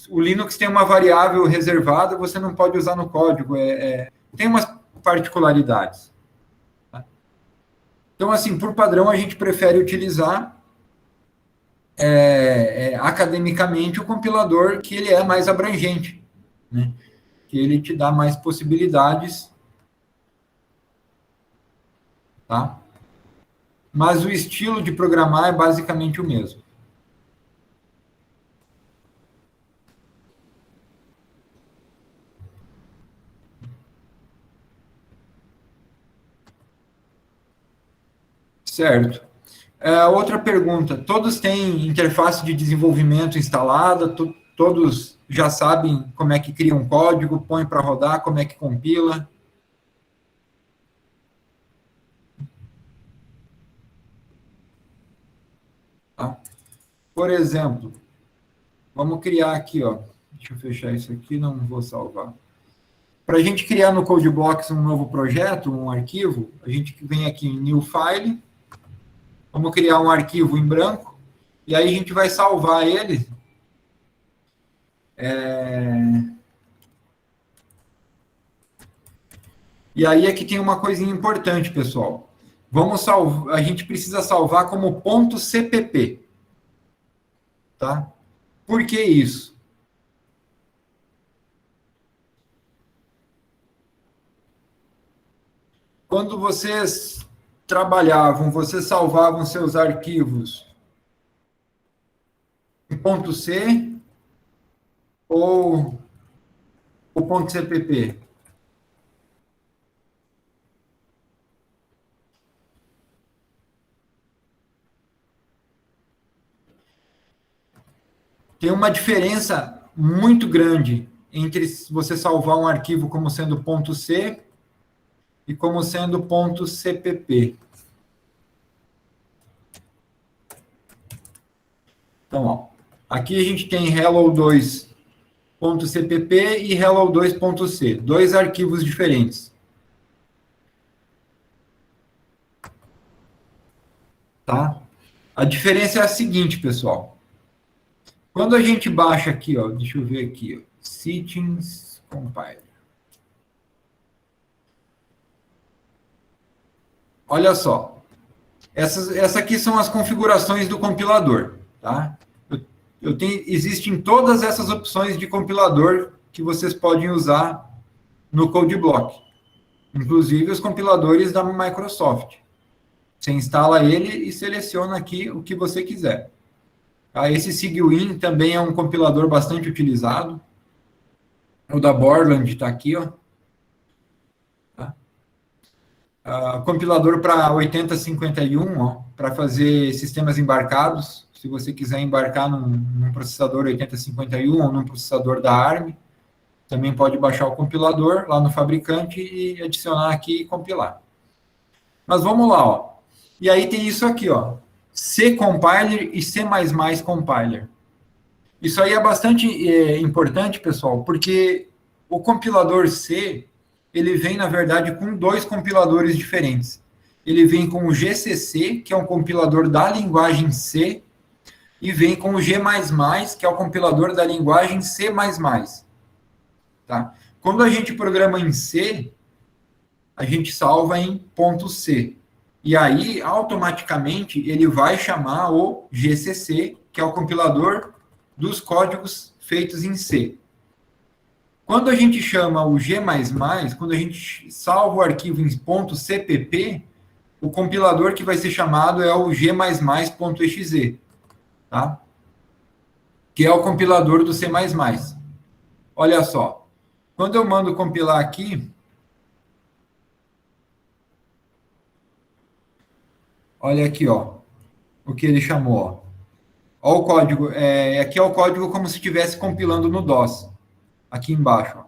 o Linux tem uma variável reservada, você não pode usar no código. Tem umas particularidades. Tá? Então, assim, por padrão, a gente prefere utilizar academicamente o compilador, que ele é mais abrangente, né? Que ele te dá mais possibilidades, tá? Mas o estilo de programar é basicamente o mesmo. Certo. Outra pergunta. Todos têm interface de desenvolvimento instalada? Todos já sabem como é que cria um código, põe para rodar, como é que compila? Tá? Por exemplo, vamos criar aqui, ó. Deixa eu fechar isso aqui, não vou salvar. Para a gente criar no CodeBlocks um novo projeto, um arquivo, a gente vem aqui em New File, vamos criar um arquivo em branco, e aí a gente vai salvar ele. E aí é que tem uma coisinha importante, pessoal. A gente precisa salvar como .cpp. Tá? Por que isso? Quando vocês trabalhavam, vocês salvavam seus arquivos em .c ou o .cpp? Tem uma diferença muito grande entre você salvar um arquivo como sendo .c e como sendo .cpp. Então, ó, aqui a gente tem hello2.cpp e hello2.c, dois arquivos diferentes. Tá? A diferença é a seguinte, pessoal. Quando a gente baixa aqui, ó, deixa eu ver aqui, ó, Settings Compiler. Olha só. Essas aqui são as configurações do compilador, tá? Existem todas essas opções de compilador que vocês podem usar no CodeBlock. Inclusive os compiladores da Microsoft. Você instala ele e seleciona aqui o que você quiser. Esse Ciguin também é um compilador bastante utilizado. O da Borland está aqui, ó. Compilador para 8051, para fazer sistemas embarcados. Se você quiser embarcar num processador 8051 ou num processador da ARM, também pode baixar o compilador lá no fabricante e adicionar aqui e compilar. Mas vamos lá, ó. E aí tem isso aqui, ó. C Compiler e C++ Compiler. Isso aí é bastante importante, pessoal, porque o compilador C, ele vem, na verdade, com dois compiladores diferentes. Ele vem com o GCC, que é um compilador da linguagem C, e vem com o G++, que é o compilador da linguagem C++. Tá? Quando a gente programa em C, a gente salva em .c. E aí, automaticamente, ele vai chamar o GCC, que é o compilador dos códigos feitos em C. Quando a gente chama o G++, quando a gente salva o arquivo em .cpp, o compilador que vai ser chamado é o g++.exe, tá? Que é o compilador do C++. Olha só, quando eu mando compilar aqui, Olha aqui, ó, o que ele chamou, ó. Ó o código, aqui é o código como se estivesse compilando no DOS, aqui embaixo, ó.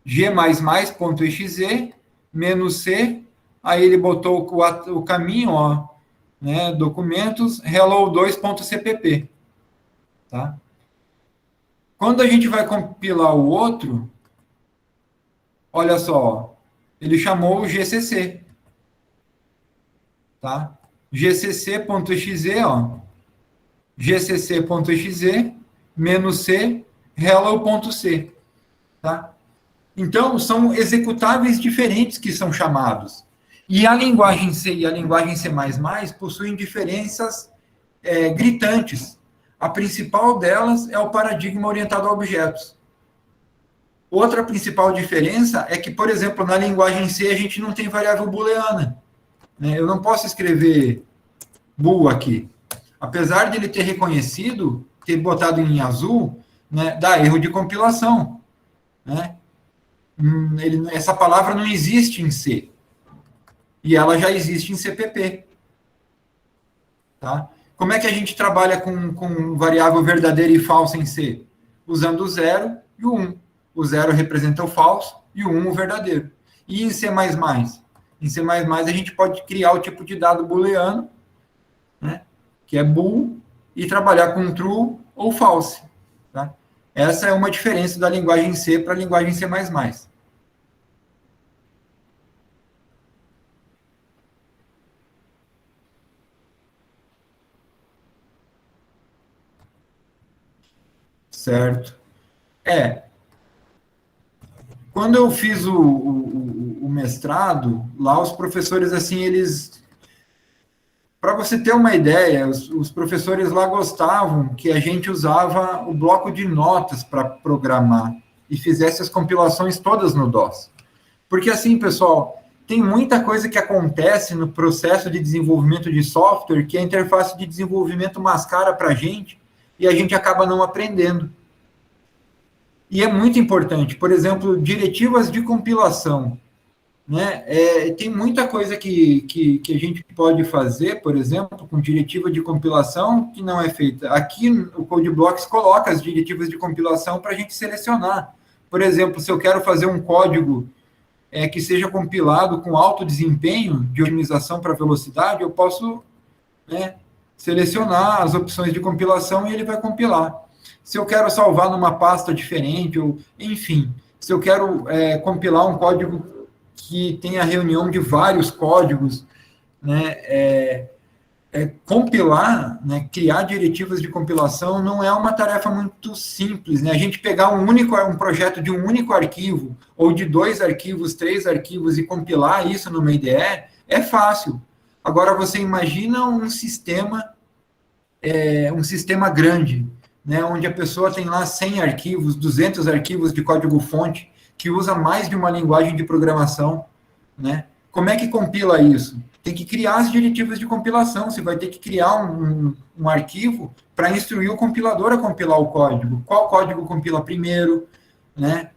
g++.exe, menos C, aí ele botou o caminho, ó, né, documentos, hello2.cpp, tá? Quando a gente vai compilar o outro, olha só, ó, ele chamou o GCC, tá? gcc.exe, ó, gcc.exe, menos C, hello.c, tá? Então, são executáveis diferentes que são chamados. E a linguagem C e a linguagem C++ possuem diferenças gritantes. A principal delas é o paradigma orientado a objetos. Outra principal diferença é que, por exemplo, na linguagem C a gente não tem variável booleana, né? Eu não posso escrever bool aqui. Apesar de ele ter reconhecido, ter botado em azul, né, dá erro de compilação, né? Essa palavra não existe em C. E ela já existe em CPP. Tá? Como é que a gente trabalha com variável verdadeira e falsa em C? Usando o 0 e o 1. O 0 representa o falso e o 1 o verdadeiro. E em C++? Em C++ a gente pode criar o tipo de dado booleano, né, que é bool, e trabalhar com true ou false. Tá? Essa é uma diferença da linguagem C para a linguagem C++. Certo. Quando eu fiz o mestrado, lá os professores, assim, eles... Para você ter uma ideia, os professores lá gostavam que a gente usava o bloco de notas para programar e fizesse as compilações todas no DOS. Porque, assim, pessoal, tem muita coisa que acontece no processo de desenvolvimento de software que a interface de desenvolvimento mascara para a gente e a gente acaba não aprendendo. E é muito importante, por exemplo, diretivas de compilação, né? Tem muita coisa que a gente pode fazer, por exemplo, com diretiva de compilação que não é feita. Aqui o CodeBlocks coloca as diretivas de compilação para a gente selecionar. Por exemplo, se eu quero fazer um código que seja compilado com alto desempenho de otimização para velocidade, eu posso, né, selecionar as opções de compilação e ele vai compilar. Se eu quero salvar numa pasta diferente, ou, enfim, se eu quero compilar um código que tenha reunião de vários códigos, né, compilar, né, criar diretivas de compilação não é uma tarefa muito simples, né? A gente pegar um projeto de um único arquivo, ou de 2 arquivos, 3 arquivos, e compilar isso numa IDE, é fácil. Agora, você imagina um sistema grande, né, onde a pessoa tem lá 100 arquivos, 200 arquivos de código-fonte, que usa mais de uma linguagem de programação, né? Como é que compila isso? Tem que criar as diretivas de compilação, você vai ter que criar um arquivo para instruir o compilador a compilar o código. Qual código compila primeiro, né?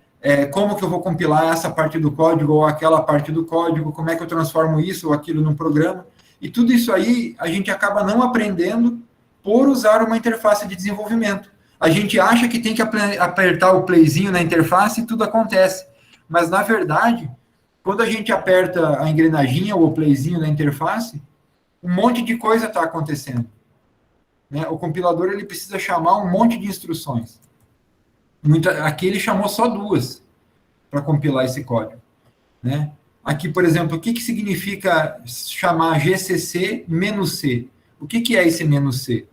Como que eu vou compilar essa parte do código ou aquela parte do código, como é que eu transformo isso ou aquilo num programa. E tudo isso aí a gente acaba não aprendendo por usar uma interface de desenvolvimento. A gente acha que tem que apertar o playzinho na interface e tudo acontece. Mas, na verdade, quando a gente aperta a engrenaginha ou o playzinho na interface, um monte de coisa está acontecendo. Né? O compilador ele precisa chamar um monte de instruções. Aqui ele chamou só 2 para compilar esse código. Né? Aqui, por exemplo, o que significa chamar GCC menos C? O que é esse menos C?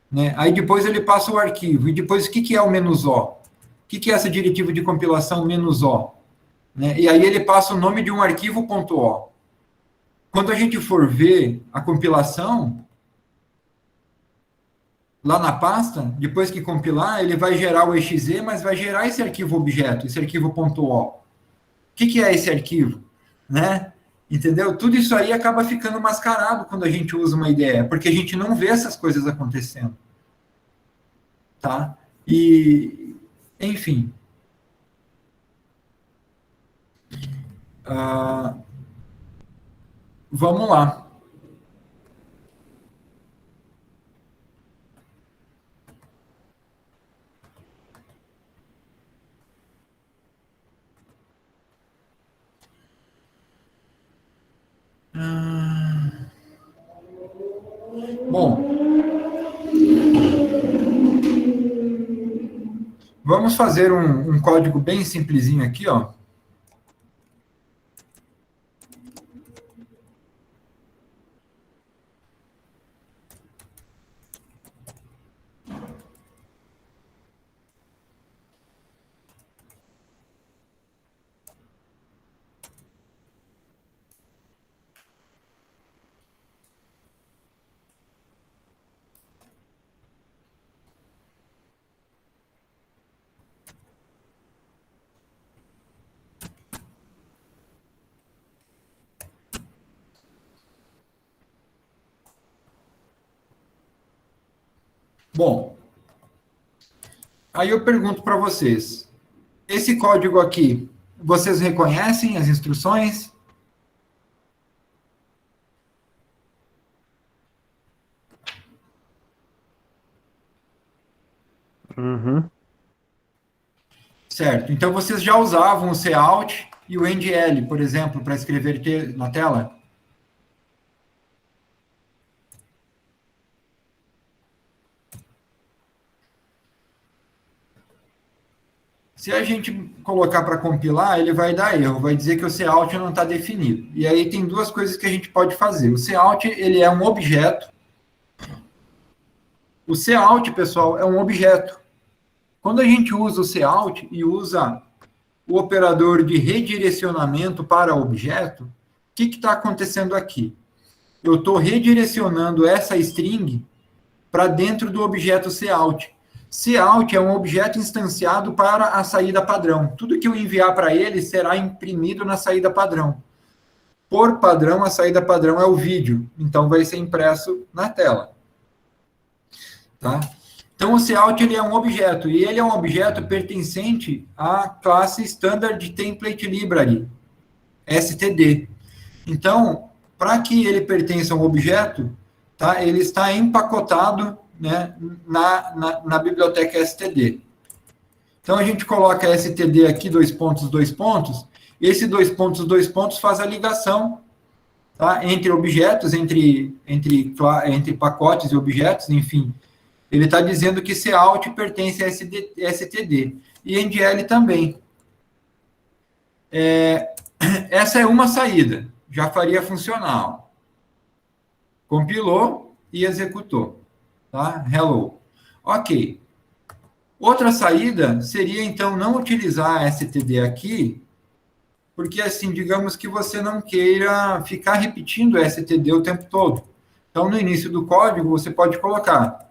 Né? Aí depois ele passa o arquivo. E depois o que é o menos O? O que é essa diretiva de compilação menos O? Né? E aí ele passa o nome de um arquivo .o. Quando a gente for ver a compilação, lá na pasta, depois que compilar, ele vai gerar o exe, mas vai gerar esse arquivo objeto, esse arquivo .o. O que é esse arquivo? Né? Entendeu? Tudo isso aí acaba ficando mascarado quando a gente usa uma IDE, porque a gente não vê essas coisas acontecendo. Tá? E, enfim. Vamos lá. Bom, vamos fazer um código bem simplesinho aqui, ó. Bom, aí eu pergunto para vocês, esse código aqui, vocês reconhecem as instruções? Uhum. Certo. Então, vocês já usavam o cout e o endl, por exemplo, para escrever na tela? Se a gente colocar para compilar, ele vai dar erro, vai dizer que o cout não está definido. E aí tem duas coisas que a gente pode fazer. O cout, ele é um objeto. O cout, pessoal, é um objeto. Quando a gente usa o cout e usa o operador de redirecionamento para objeto, o que está acontecendo aqui? Eu estou redirecionando essa string para dentro do objeto cout. Cout é um objeto instanciado para a saída padrão. Tudo que eu enviar para ele será imprimido na saída padrão. Por padrão, a saída padrão é o vídeo, então vai ser impresso na tela. Tá? Então, o cout ele é um objeto, e ele é um objeto pertencente à classe Standard Template Library, STD. Então, para que ele pertença a um objeto, tá, ele está empacotado, né, na biblioteca STD. Então, a gente coloca STD aqui, dois pontos, esse dois pontos faz a ligação, tá, entre objetos, entre pacotes e objetos, enfim. Ele está dizendo que cout pertence a STD. E endl também. Essa é uma saída. Já faria funcional. Compilou e executou. Tá? Hello. Ok. Outra saída seria, então, não utilizar STD aqui, porque, assim, digamos que você não queira ficar repetindo STD o tempo todo. Então, no início do código, você pode colocar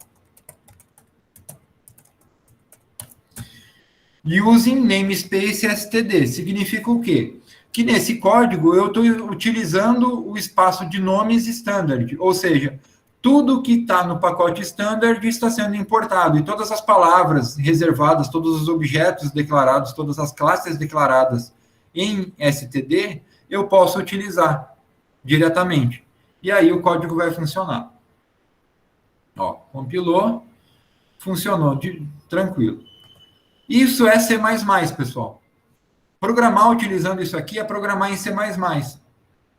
using namespace std. Significa o quê? Que nesse código eu estou utilizando o espaço de nomes standard, ou seja, tudo que está no pacote standard está sendo importado, e todas as palavras reservadas, todos os objetos declarados, todas as classes declaradas em std, eu posso utilizar diretamente. E aí o código vai funcionar. Ó, compilou, funcionou, tranquilo. Isso é C++, pessoal. Programar utilizando isso aqui é programar em C++.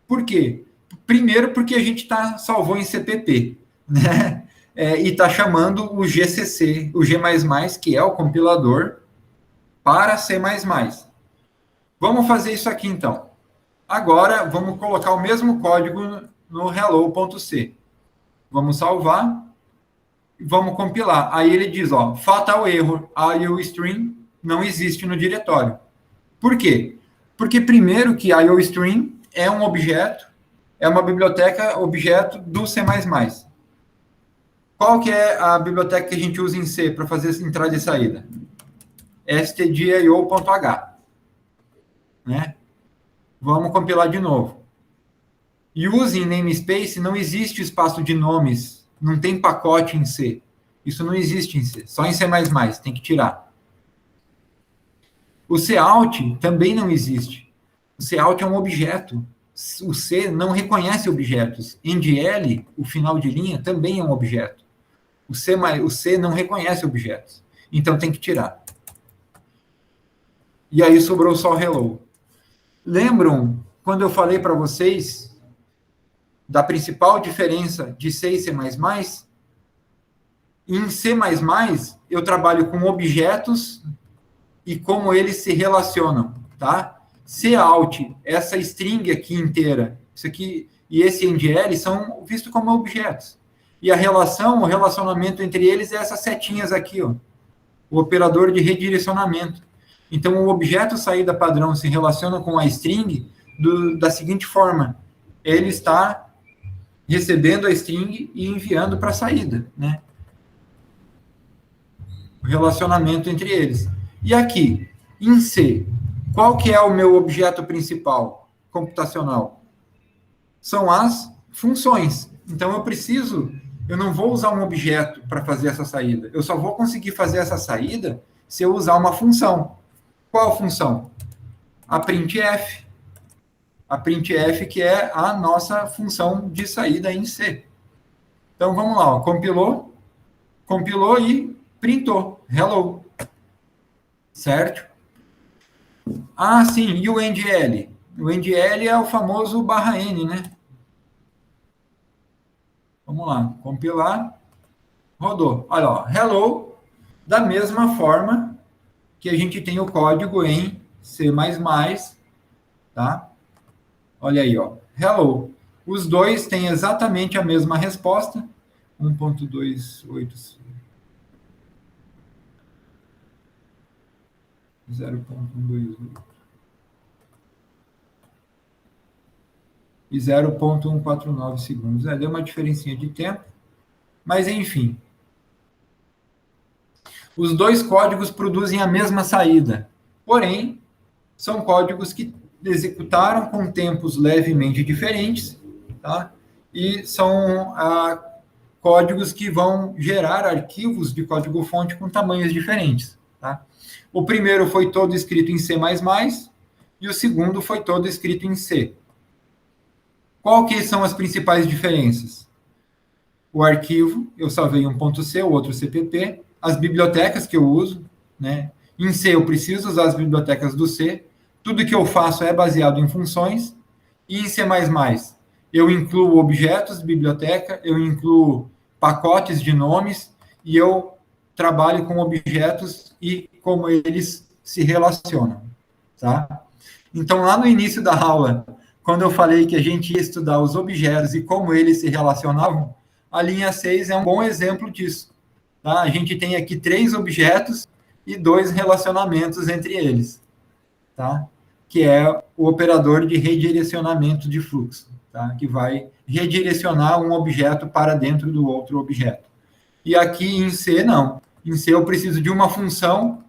Por quê? Primeiro, porque a gente salvou em CPP, né? E está chamando o GCC, o G++, que é o compilador, para C++. Vamos fazer isso aqui, então. Agora, vamos colocar o mesmo código no hello.c. Vamos salvar. Vamos compilar. Aí ele diz, ó, fatal erro, IOStream não existe no diretório. Por quê? Porque primeiro que IOStream é um objeto, é uma biblioteca objeto do C++. Qual que é a biblioteca que a gente usa em C para fazer entrada e saída? stdio.h. Né? Vamos compilar de novo. Using namespace não existe espaço de nomes, não tem pacote em C. Isso não existe em C, só em C++, tem que tirar. O cout também não existe. O cout é um objeto. O C não reconhece objetos. Endl, o final de linha, também é um objeto. O C não reconhece objetos. Então tem que tirar. E aí sobrou só hello. Lembram quando eu falei para vocês da principal diferença de C e C++, em C++, eu trabalho com objetos e como eles se relacionam, tá? Cout, essa string aqui inteira, isso aqui e esse NDL são vistos como objetos. E a relação, o relacionamento entre eles é essas setinhas aqui, ó, o operador de redirecionamento. Então, o objeto saída padrão se relaciona com a string da seguinte forma: ele está recebendo a string e enviando para a saída, né? O relacionamento entre eles. E aqui, em C, qual que é o meu objeto principal computacional? São as funções. Então, eu não vou usar um objeto para fazer essa saída. Eu só vou conseguir fazer essa saída se eu usar uma função. Qual função? A printf. A printf, que é a nossa função de saída em C. Então, vamos lá, ó. Compilou e printou. Hello. Certo? Ah, sim, e o endl? O endl é o famoso /n, né? Vamos lá, compilar, rodou. Olha, ó, hello, da mesma forma que a gente tem o código em C++, tá? Olha aí, ó, hello. Os dois têm exatamente a mesma resposta, 1.28, 0.128 e 0.149 segundos. Deu uma diferencinha de tempo, mas enfim. Os dois códigos produzem a mesma saída, porém, são códigos que executaram com tempos levemente diferentes, tá? E são códigos que vão gerar arquivos de código-fonte com tamanhos diferentes, tá? O primeiro foi todo escrito em C++ e o segundo foi todo escrito em C. Qual que são as principais diferenças? O arquivo, eu salvei um .c, o outro CPP, as bibliotecas que eu uso, né? Em C eu preciso usar as bibliotecas do C, tudo que eu faço é baseado em funções, e em C++ eu incluo objetos, biblioteca, eu incluo pacotes de nomes, e eu trabalho com objetos e como eles se relacionam, tá? Então, lá no início da aula, quando eu falei que a gente ia estudar os objetos e como eles se relacionavam, a linha 6 é um bom exemplo disso. Tá? A gente tem aqui 3 objetos e 2 relacionamentos entre eles, tá? Que é o operador de redirecionamento de fluxo, tá? Que vai redirecionar um objeto para dentro do outro objeto. E aqui em C, não. Em C eu preciso de uma função,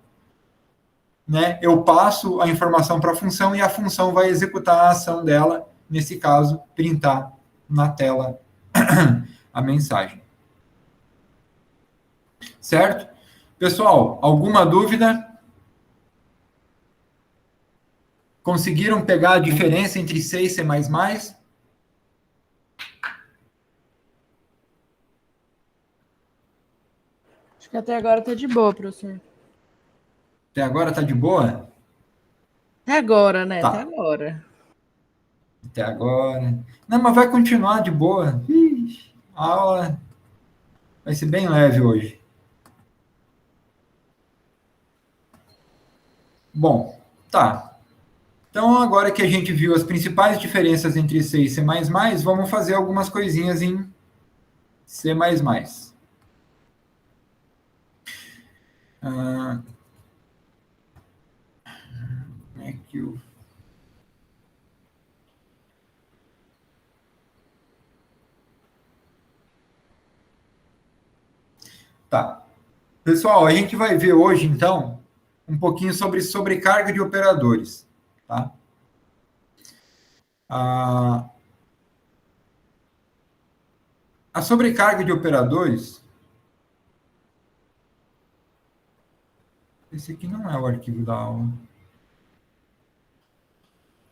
né? Eu passo a informação para a função e a função vai executar a ação dela, nesse caso, printar na tela a mensagem. Certo? Pessoal, alguma dúvida? Conseguiram pegar a diferença entre C e C++? Acho que até agora tá de boa, professor. Até agora tá de boa? Até agora, né? Tá. Até agora. Até agora. Não, mas vai continuar de boa. Ixi, a aula vai ser bem leve hoje. Bom, tá. Então, agora que a gente viu as principais diferenças entre C e C++, vamos fazer algumas coisinhas em C++. Como é que eu... Tá. Pessoal, a gente vai ver hoje, então, um pouquinho sobre sobrecarga de operadores, tá? A sobrecarga de operadores... Esse aqui não é o arquivo da aula.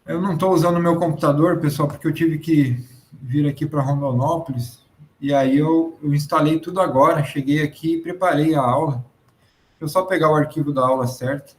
Eu não estou usando o meu computador, pessoal, porque eu tive que vir aqui para Rondonópolis, e aí eu instalei tudo agora, cheguei aqui e preparei a aula. Deixa eu só pegar o arquivo da aula certo.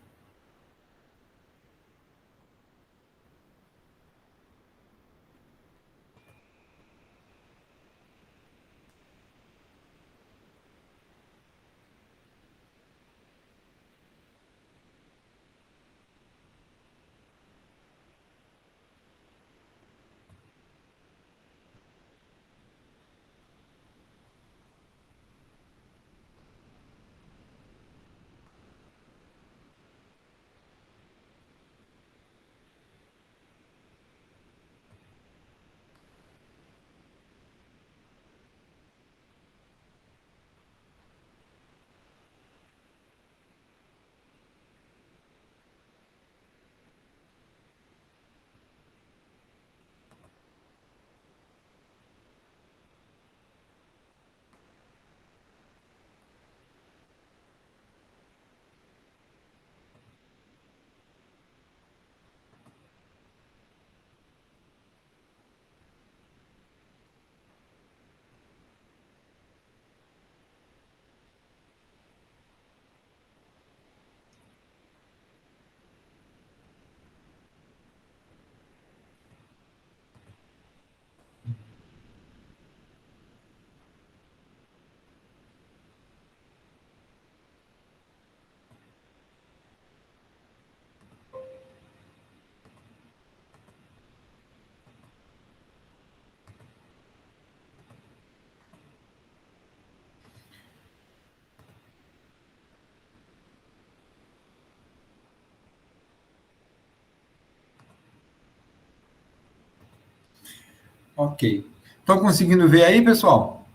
Ok. Estão conseguindo ver aí, pessoal?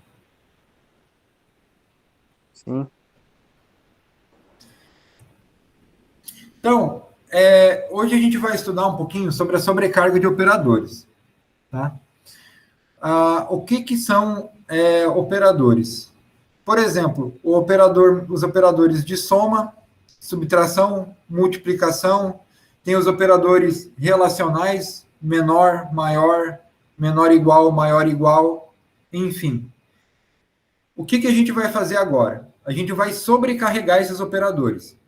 Sim. Então, hoje a gente vai estudar um pouquinho sobre a sobrecarga de operadores. Tá? O que são operadores? Por exemplo, os operadores de soma, subtração, multiplicação, tem os operadores relacionais, menor, maior igual, enfim. O que a gente vai fazer agora? A gente vai sobrecarregar esses operadores.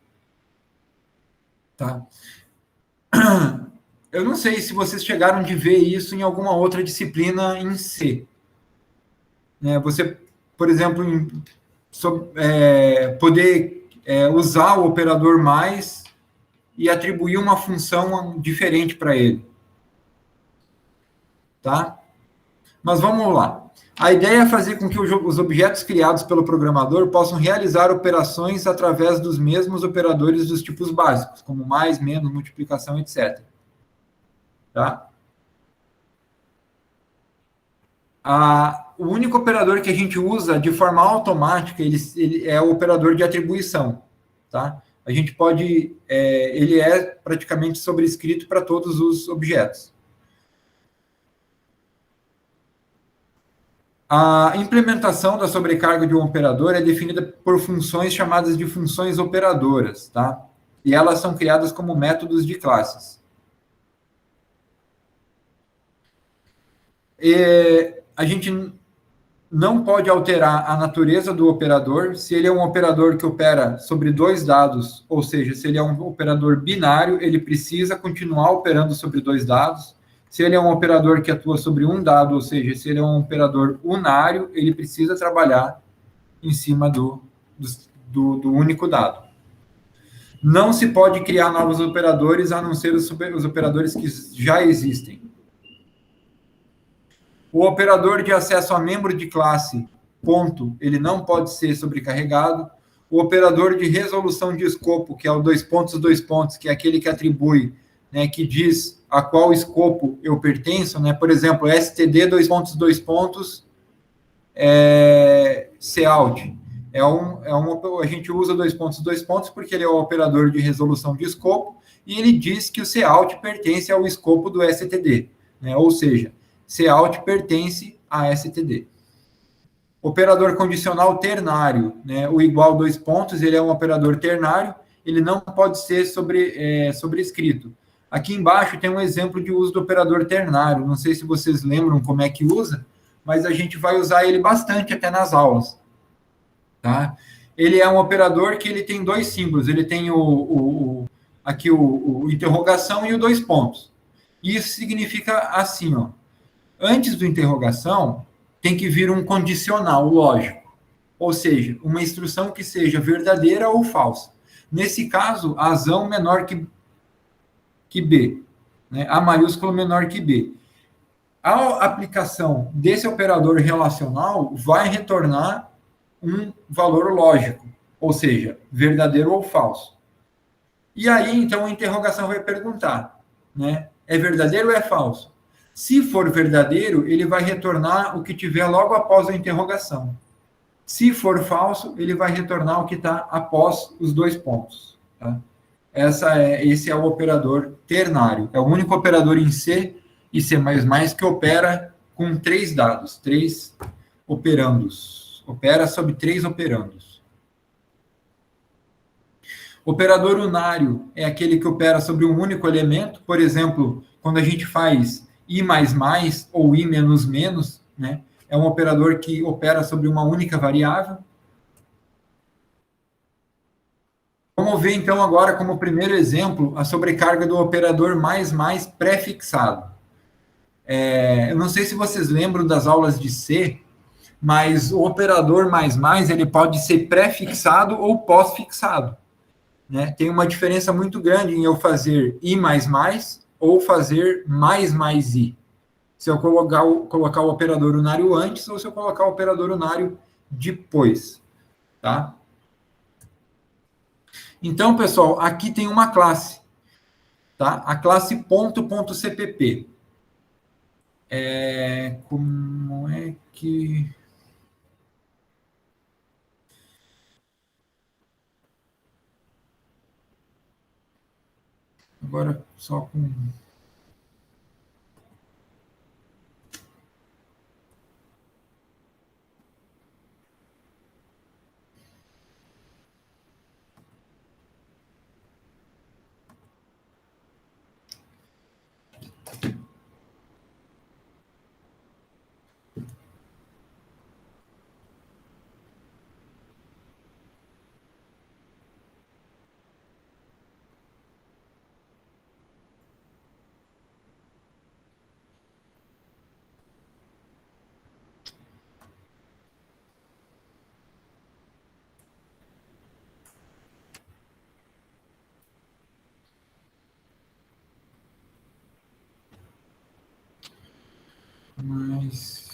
Tá? Eu não sei se vocês chegaram de ver isso em alguma outra disciplina em C. Você, por exemplo, poder usar o operador mais e atribuir uma função diferente para ele. Tá? Mas vamos lá. A ideia é fazer com que os objetos criados pelo programador possam realizar operações através dos mesmos operadores dos tipos básicos, como mais, menos, multiplicação, etc. Tá? O único operador que a gente usa de forma automática, ele é o operador de atribuição. Tá? A gente pode, ele é praticamente sobrescrito para todos os objetos. A implementação da sobrecarga de um operador é definida por funções chamadas de funções operadoras, tá? E elas são criadas como métodos de classes. A gente não pode alterar a natureza do operador. Se ele é um operador que opera sobre dois dados, ou seja, se ele é um operador binário, ele precisa continuar operando sobre dois dados. Se ele é um operador que atua sobre um dado, ou seja, se ele é um operador unário, ele precisa trabalhar em cima do único dado. Não se pode criar novos operadores, a não ser os operadores que já existem. O operador de acesso a membro de classe, ponto, ele não pode ser sobrecarregado. O operador de resolução de escopo, que é o dois pontos, que é aquele que atribui, né, que diz a qual escopo eu pertenço, né? Por exemplo, std, dois pontos, cout. A gente usa dois pontos, porque ele é o operador de resolução de escopo, e ele diz que o cout pertence ao escopo do std, né? Ou seja, cout pertence a std. Operador condicional ternário, né? O igual dois pontos, ele é um operador ternário, ele não pode ser sobrescrito. Aqui embaixo tem um exemplo de uso do operador ternário. Não sei se vocês lembram como é que usa, mas a gente vai usar ele bastante até nas aulas. Tá? Ele é um operador que ele tem dois símbolos. Ele tem aqui o interrogação e o dois pontos. Isso significa assim, ó. Antes do interrogação, tem que vir um condicional lógico. Ou seja, uma instrução que seja verdadeira ou falsa. Nesse caso, a azão menor que B, né? A maiúsculo menor que B. A aplicação desse operador relacional vai retornar um valor lógico, ou seja, verdadeiro ou falso. E aí, então, a interrogação vai perguntar, né? É verdadeiro ou é falso? Se for verdadeiro, ele vai retornar o que tiver logo após a interrogação. Se for falso, ele vai retornar o que está após os dois pontos. Tá? Esse é o operador ternário. É o único operador em C e C++ que opera com três dados, três operandos. Opera sobre três operandos. Operador unário é aquele que opera sobre um único elemento. Por exemplo, quando a gente faz I++ ou I menos menos, né? É um operador que opera sobre uma única variável. Vamos ver, então, agora, como primeiro exemplo, a sobrecarga do operador mais pré-fixado. Eu não sei se vocês lembram das aulas de C, mas o operador ele pode ser pré-fixado ou pós-fixado. Né? Tem uma diferença muito grande em eu fazer I++ ou fazer mais I. Se eu colocar o operador unário antes ou se eu colocar o operador unário depois. Tá? Então, pessoal, aqui tem uma classe. Tá? A classe .cpp. Como é que... Agora, só com... Mas...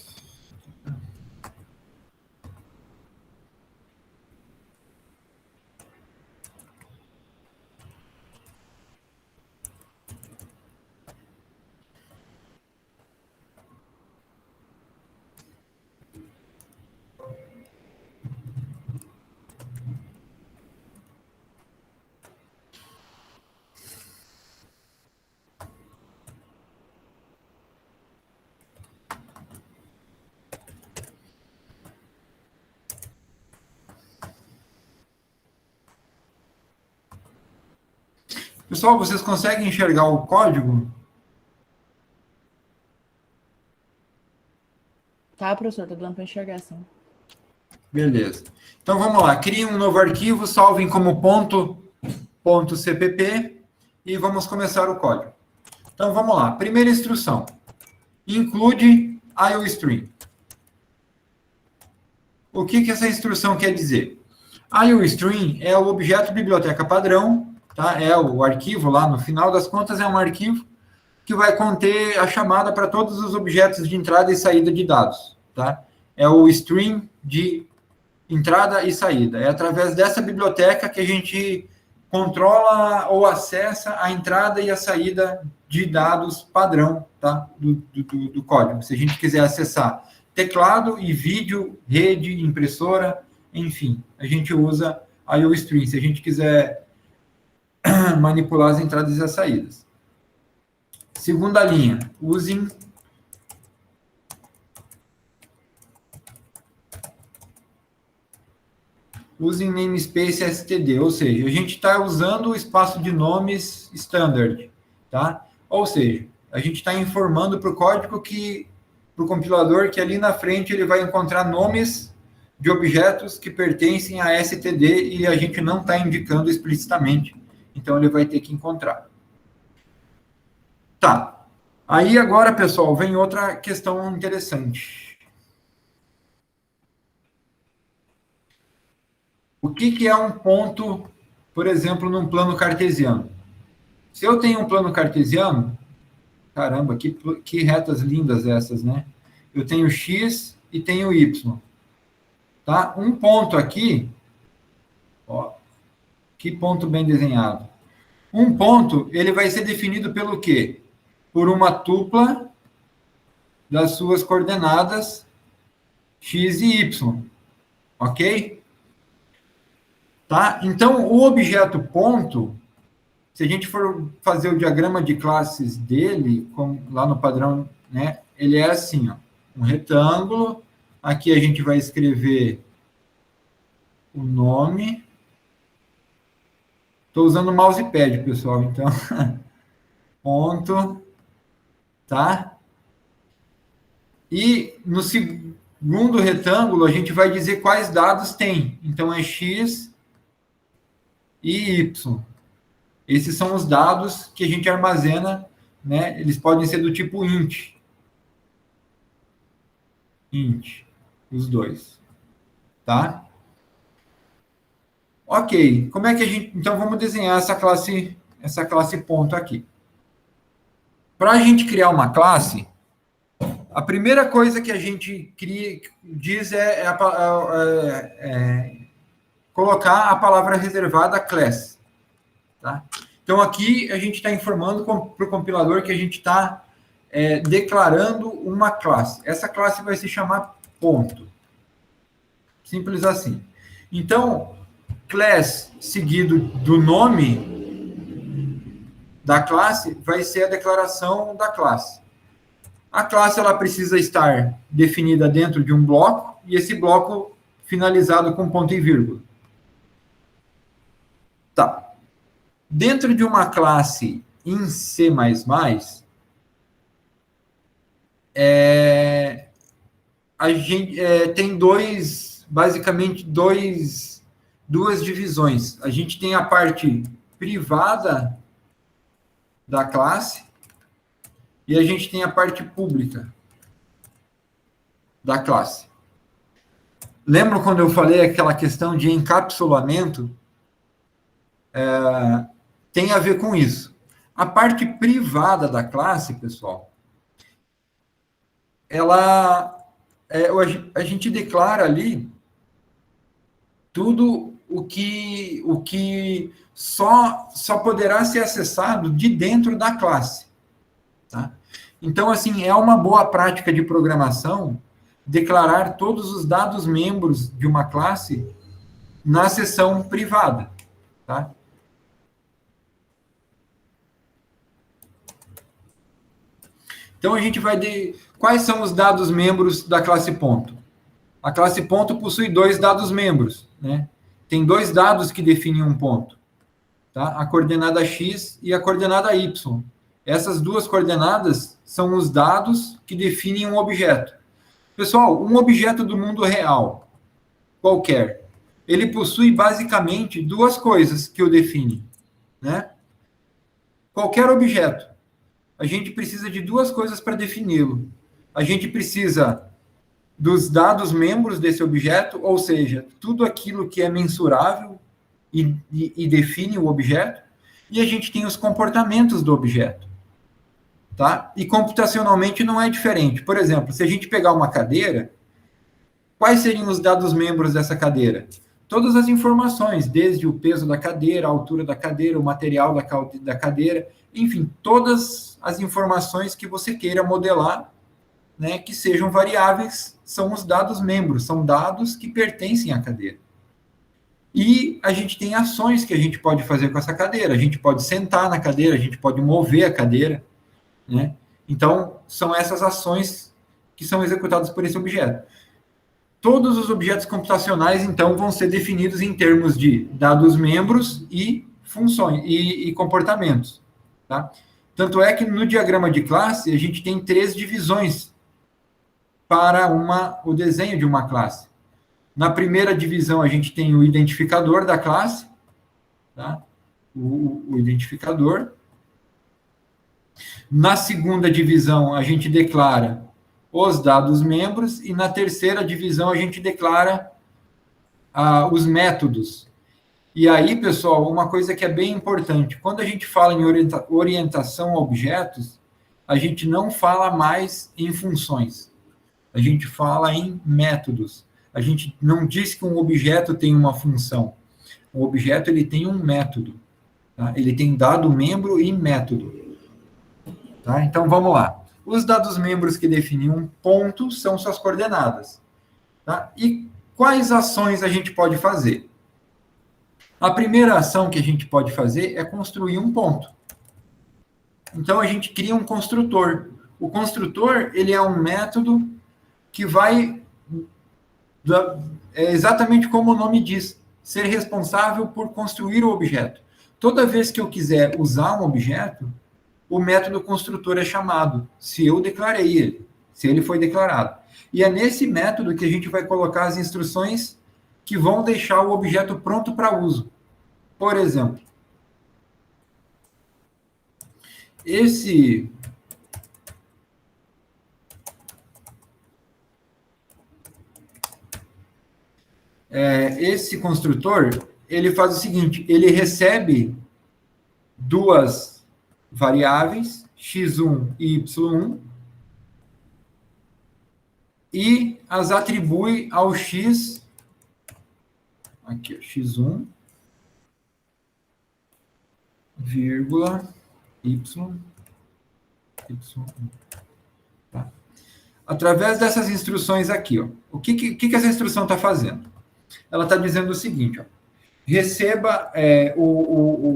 Pessoal, vocês conseguem enxergar o código? Tá, professor, tá dando para enxergar assim. Beleza. Então, vamos lá. Crie um novo arquivo, salvem como .cpp e vamos começar o código. Então, vamos lá. Primeira instrução. Include IOStream. O que essa instrução quer dizer? IOStream é o objeto biblioteca padrão, tá? É o arquivo lá, no final das contas, é um arquivo que vai conter a chamada para todos os objetos de entrada e saída de dados, tá? É o stream de entrada e saída. É através dessa biblioteca que a gente controla ou acessa a entrada e a saída de dados padrão, tá? Do código. Se a gente quiser acessar teclado e vídeo, rede, impressora, enfim, a gente usa a IOStream. Se a gente quiser manipular as entradas e as saídas. Segunda linha, usem namespace std, ou seja, a gente está usando o espaço de nomes standard, tá? Ou seja, a gente está informando para o código para o compilador, que ali na frente ele vai encontrar nomes de objetos que pertencem a std e a gente não está indicando explicitamente, então ele vai ter que encontrar. Tá. Aí agora, pessoal, vem outra questão interessante. O que é um ponto, por exemplo, num plano cartesiano? Se eu tenho um plano cartesiano, caramba, que retas lindas essas, né? Eu tenho x e tenho y. Tá? Um ponto aqui, ó, que ponto bem desenhado. Um ponto, ele vai ser definido pelo quê? Por uma tupla das suas coordenadas x e y, ok? Tá? Então, o objeto ponto, se a gente for fazer o diagrama de classes dele, lá no padrão, né, ele é assim, ó, um retângulo, aqui a gente vai escrever o nome. Estou usando o mousepad, pessoal, então, ponto, tá? E no segundo retângulo, a gente vai dizer quais dados tem. Então, é x e y. Esses são os dados que a gente armazena, né? Eles podem ser do tipo int. Int, os dois. Tá? Ok. Como é que a gente... Então, vamos desenhar essa classe ponto aqui. Para a gente criar uma classe, a primeira coisa que a gente diz colocar a palavra reservada class. Tá? Então, aqui a gente está informando para o compilador que a gente está declarando uma classe. Essa classe vai se chamar ponto. Simples assim. Então, class seguido do nome da classe vai ser a declaração da classe. A classe ela precisa estar definida dentro de um bloco e esse bloco finalizado com ponto e vírgula. Tá. Dentro de uma classe em C++, a gente tem basicamente duas divisões. A gente tem a parte privada da classe e a gente tem a parte pública da classe. Lembra quando eu falei aquela questão de encapsulamento? Tem a ver com isso. A parte privada da classe, pessoal, a gente declara ali tudo o que só poderá ser acessado de dentro da classe. Tá? Então, assim, é uma boa prática de programação declarar todos os dados membros de uma classe na seção privada. Tá? Então, a gente vai quais são os dados membros da classe ponto? A classe ponto possui 2 dados membros, né? Tem 2 dados que definem um ponto, tá? A coordenada x e a coordenada y. Essas 2 coordenadas são os dados que definem um objeto. Pessoal, um objeto do mundo real, qualquer, ele possui basicamente 2 coisas que o definem, né? Qualquer objeto, a gente precisa de 2 coisas para defini-lo. A gente precisa dos dados membros desse objeto, ou seja, tudo aquilo que é mensurável e define o objeto, e a gente tem os comportamentos do objeto. Tá? E computacionalmente não é diferente. Por exemplo, se a gente pegar uma cadeira, quais seriam os dados membros dessa cadeira? Todas as informações, desde o peso da cadeira, a altura da cadeira, o material da cadeira, enfim, todas as informações que você queira modelar, né, que sejam variáveis, são os dados membros, são dados que pertencem à cadeira. E a gente tem ações que a gente pode fazer com essa cadeira. A gente pode sentar na cadeira, a gente pode mover a cadeira, né? Então, são essas ações que são executadas por esse objeto. Todos os objetos computacionais, então, vão ser definidos em termos de dados membros e funções e comportamentos. Tá? Tanto é que no diagrama de classe, a gente tem 3 divisões para o desenho de uma classe. Na primeira divisão, a gente tem o identificador da classe, tá? o identificador. Na segunda divisão, a gente declara os dados membros, e na terceira divisão, a gente declara os métodos. E aí, pessoal, uma coisa que é bem importante, quando a gente fala em orientação a objetos, a gente não fala mais em funções. A gente fala em métodos. A gente não diz que um objeto tem uma função. O objeto ele tem um método. Tá? Ele tem dado membro e método. Tá? Então, vamos lá. Os dados membros que definem um ponto são suas coordenadas. Tá? E quais ações a gente pode fazer? A primeira ação que a gente pode fazer é construir um ponto. Então, a gente cria um construtor. O construtor ele é um método que vai, exatamente como o nome diz, ser responsável por construir o objeto. Toda vez que eu quiser usar um objeto, o método construtor é chamado, se eu declarei ele, se ele foi declarado. E é nesse método que a gente vai colocar as instruções que vão deixar o objeto pronto para uso. Por exemplo, esse construtor, ele faz o seguinte, ele recebe 2 variáveis, x1 e y1, e as atribui ao x, aqui, x1, vírgula, y, Y1. Tá? Através dessas instruções aqui, ó, o que essa instrução está fazendo? Ela está dizendo o seguinte, ó, receba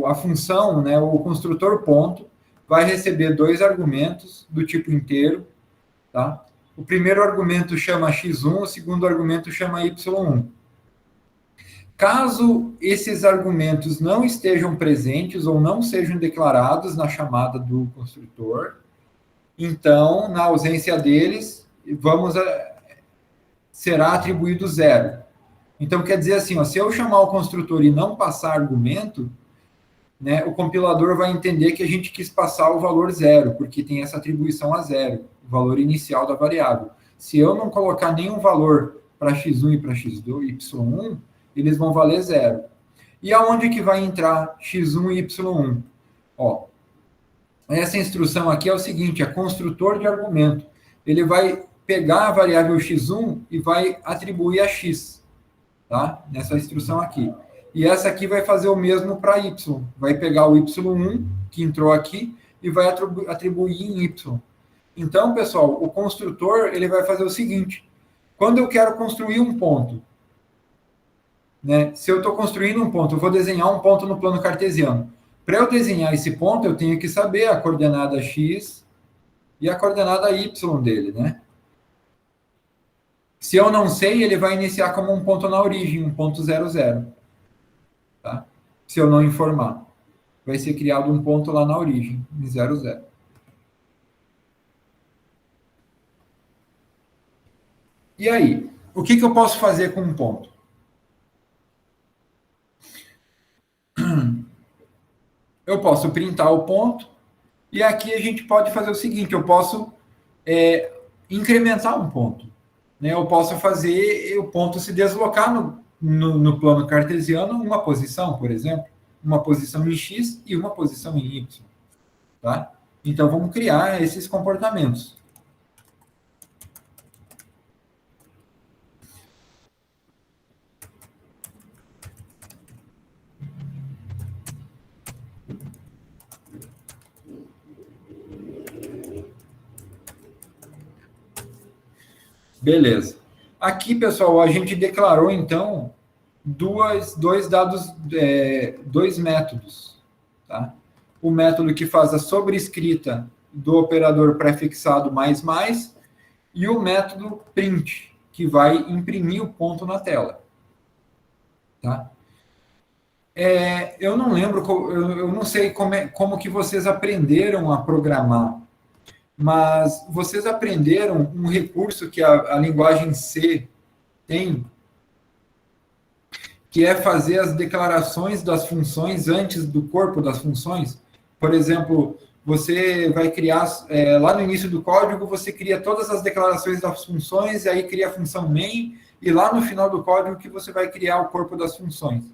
a função, né, o construtor ponto, vai receber 2 argumentos do tipo inteiro, tá? O primeiro argumento chama x1, o segundo argumento chama y1. Caso esses argumentos não estejam presentes ou não sejam declarados na chamada do construtor, então, na ausência deles, será atribuído 0. Então, quer dizer assim, ó, se eu chamar o construtor e não passar argumento, né, o compilador vai entender que a gente quis passar o valor 0, porque tem essa atribuição a 0, o valor inicial da variável. Se eu não colocar nenhum valor para x1 e para x2, y1, eles vão valer 0. E aonde que vai entrar x1 e y1? Ó, essa instrução aqui é o seguinte, é construtor de argumento. Ele vai pegar a variável x1 e vai atribuir a x, tá? Nessa instrução aqui. E essa aqui vai fazer o mesmo para y. Vai pegar o y1, que entrou aqui, e vai atribuir em y. Então, pessoal, o construtor ele vai fazer o seguinte. Quando eu quero construir um ponto, né, se eu estou construindo um ponto, eu vou desenhar um ponto no plano cartesiano. Para eu desenhar esse ponto, eu tenho que saber a coordenada x e a coordenada y dele, né? Se eu não sei, ele vai iniciar como um ponto na origem, um ponto 0, 0. Tá? Se eu não informar, vai ser criado um ponto lá na origem, em 0, 0. E aí, o que eu posso fazer com um ponto? Eu posso printar o ponto, e aqui a gente pode fazer o seguinte, eu posso incrementar um ponto. Né? Eu posso fazer o ponto se deslocar no plano cartesiano uma posição, por exemplo, uma posição em x e uma posição em y. Tá? Então, vamos criar esses comportamentos. Beleza. Aqui, pessoal, a gente declarou, então, dois métodos. Tá? O método que faz a sobrescrita do operador prefixado mais, e o método print, que vai imprimir o ponto na tela. Tá? Eu não lembro, eu não sei como que vocês aprenderam a programar, mas vocês aprenderam um recurso que a linguagem C tem, que é fazer as declarações das funções antes do corpo das funções. Por exemplo, você vai criar, lá no início do código, você cria todas as declarações das funções, e aí cria a função main, e lá no final do código que você vai criar o corpo das funções.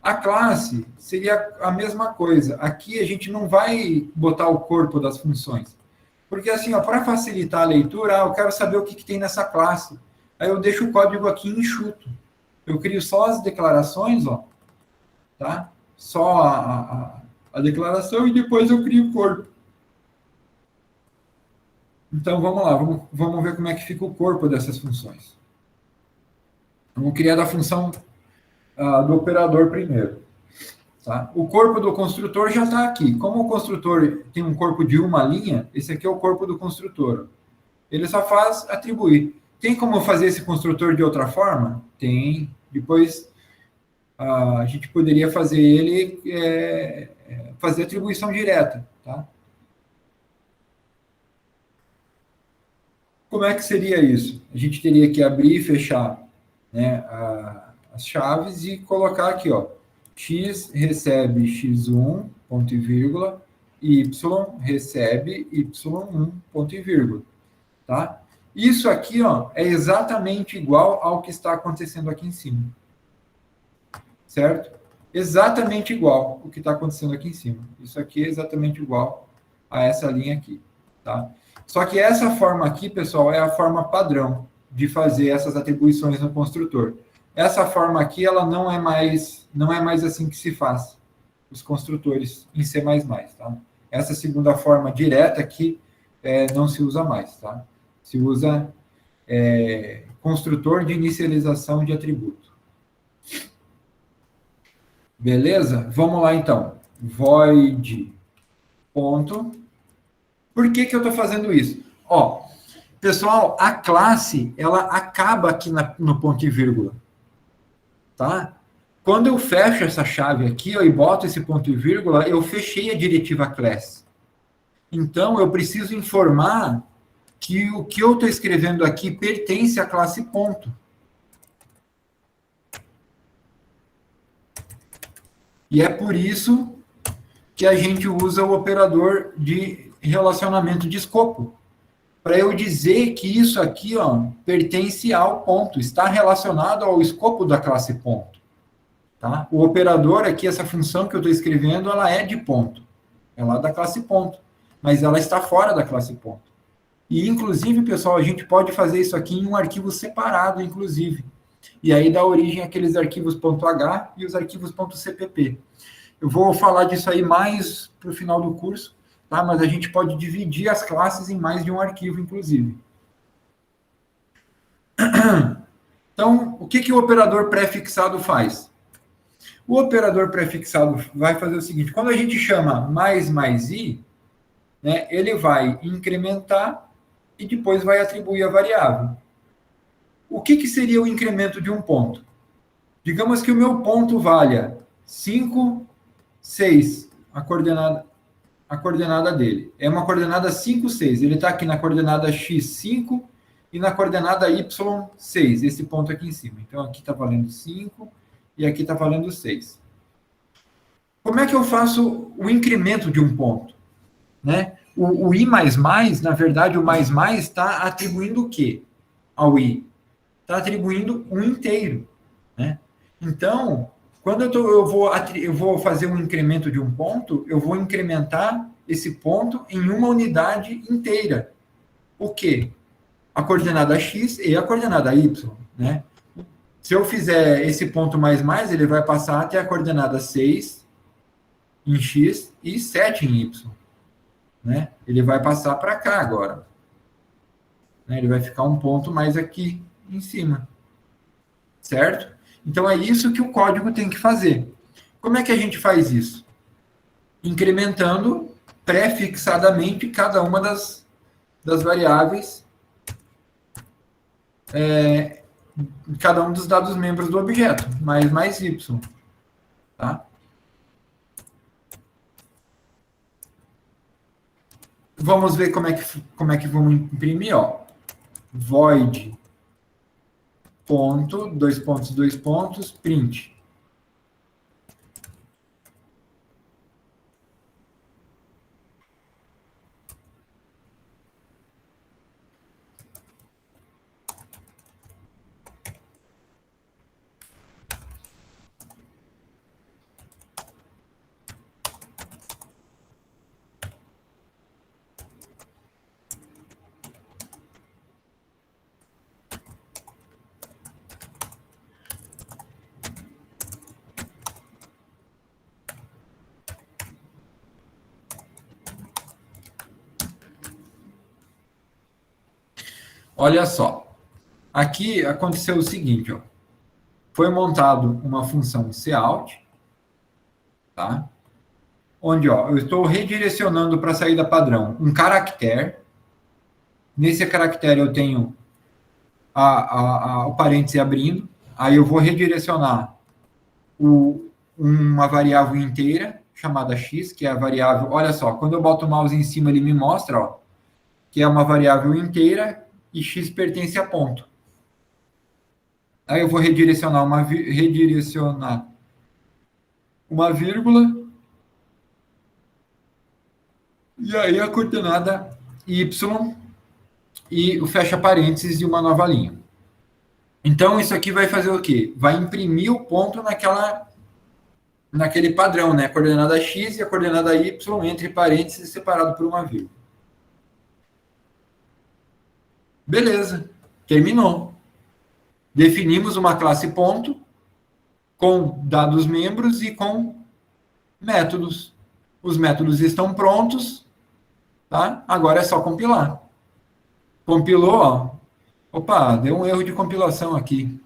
A classe seria a mesma coisa. Aqui a gente não vai botar o corpo das funções. Porque assim, para facilitar a leitura, eu quero saber o que tem nessa classe. Aí eu deixo o código aqui enxuto. Eu crio só as declarações, ó, tá? Só a declaração e depois eu crio o corpo. Então, vamos lá, vamos ver como é que fica o corpo dessas funções. Vamos criar da função do operador primeiro. Tá? O corpo do construtor já está aqui. Como o construtor tem um corpo de uma linha, esse aqui é o corpo do construtor. Ele só faz atribuir. Tem como fazer esse construtor de outra forma? Tem. Depois, a gente poderia fazer ele fazer atribuição direta. Tá? Como é que seria isso? A gente teria que abrir e fechar, né, as chaves e colocar aqui, ó, x recebe x1, ponto e vírgula, e y recebe y1, ponto e vírgula. Tá? Isso aqui, ó, é exatamente igual ao que está acontecendo aqui em cima. Certo? Exatamente igual o que está acontecendo aqui em cima. Isso aqui é exatamente igual a essa linha aqui. Tá? Só que essa forma aqui, pessoal, é a forma padrão de fazer essas atribuições no construtor. Essa forma aqui, ela não é mais assim que se faz os construtores em C++, tá? Essa segunda forma direta aqui não se usa mais, tá? Se usa construtor de inicialização de atributo. Beleza? Vamos lá, então. Void ponto. Por que eu estou fazendo isso? Ó, pessoal, a classe, ela acaba aqui no ponto e vírgula. Tá? Quando eu fecho essa chave aqui, ó, e boto esse ponto e vírgula, eu fechei a diretiva class. Então, eu preciso informar que o que eu estou escrevendo aqui pertence à classe ponto. E é por isso que a gente usa o operador de relacionamento de escopo. Para eu dizer que isso aqui, ó, pertence ao ponto, está relacionado ao escopo da classe ponto. Tá? O operador aqui, essa função que eu estou escrevendo, ela é de ponto. Ela é da classe ponto. Mas ela está fora da classe ponto. E, inclusive, pessoal, a gente pode fazer isso aqui em um arquivo separado, inclusive. E aí dá origem àqueles arquivos .h e os arquivos .cpp. Eu vou falar disso aí mais para o final do curso, tá? Mas a gente pode dividir as classes em mais de um arquivo, inclusive. Então, o que o operador pré-fixado faz? O operador pré-fixado vai fazer o seguinte, quando a gente chama mais i, né, ele vai incrementar e depois vai atribuir a variável. O que seria o incremento de um ponto? Digamos que o meu ponto valha 5, 6, a coordenada dele. É uma coordenada 5, 6. Ele está aqui na coordenada x5 e na coordenada y6, esse ponto aqui em cima. Então, aqui está valendo 5 e aqui está valendo 6. Como é que eu faço o incremento de um ponto? Né? O i++, na verdade, o mais está atribuindo o quê ao i? Está atribuindo um inteiro. Né? Então, quando eu vou fazer um incremento de um ponto, eu vou incrementar esse ponto em uma unidade inteira. O quê? A coordenada x e a coordenada y. Né? Se eu fizer esse ponto mais, ele vai passar até a coordenada 6 em x e 7 em y. Né? Ele vai passar para cá agora. Né? Ele vai ficar um ponto mais aqui em cima. Certo? Então, é isso que o código tem que fazer. Como é que a gente faz isso? Incrementando pré-fixadamente cada uma das variáveis, cada um dos dados membros do objeto, mais y. Tá? Vamos ver como é que vamos imprimir. Ó. Void ponto, dois pontos, print. Olha só, aqui aconteceu o seguinte, ó. Foi montado uma função cout, tá? Onde, ó, eu estou redirecionando para a saída padrão um caractere. Nesse caractere eu tenho o parêntese abrindo, aí eu vou redirecionar uma variável inteira chamada x, que é a variável, olha só, quando eu boto o mouse em cima ele me mostra, ó, que é uma variável inteira e x pertence a ponto. Aí eu vou redirecionar uma vírgula e aí a coordenada y e o fecha parênteses e uma nova linha. Então, isso aqui vai fazer o quê? Vai imprimir o ponto naquele padrão, né? A coordenada x e a coordenada y entre parênteses separado por uma vírgula. Beleza, terminou. Definimos uma classe ponto com dados membros e com métodos. Os métodos estão prontos, tá? Agora é só compilar. Compilou, ó. Opa, deu um erro de compilação aqui.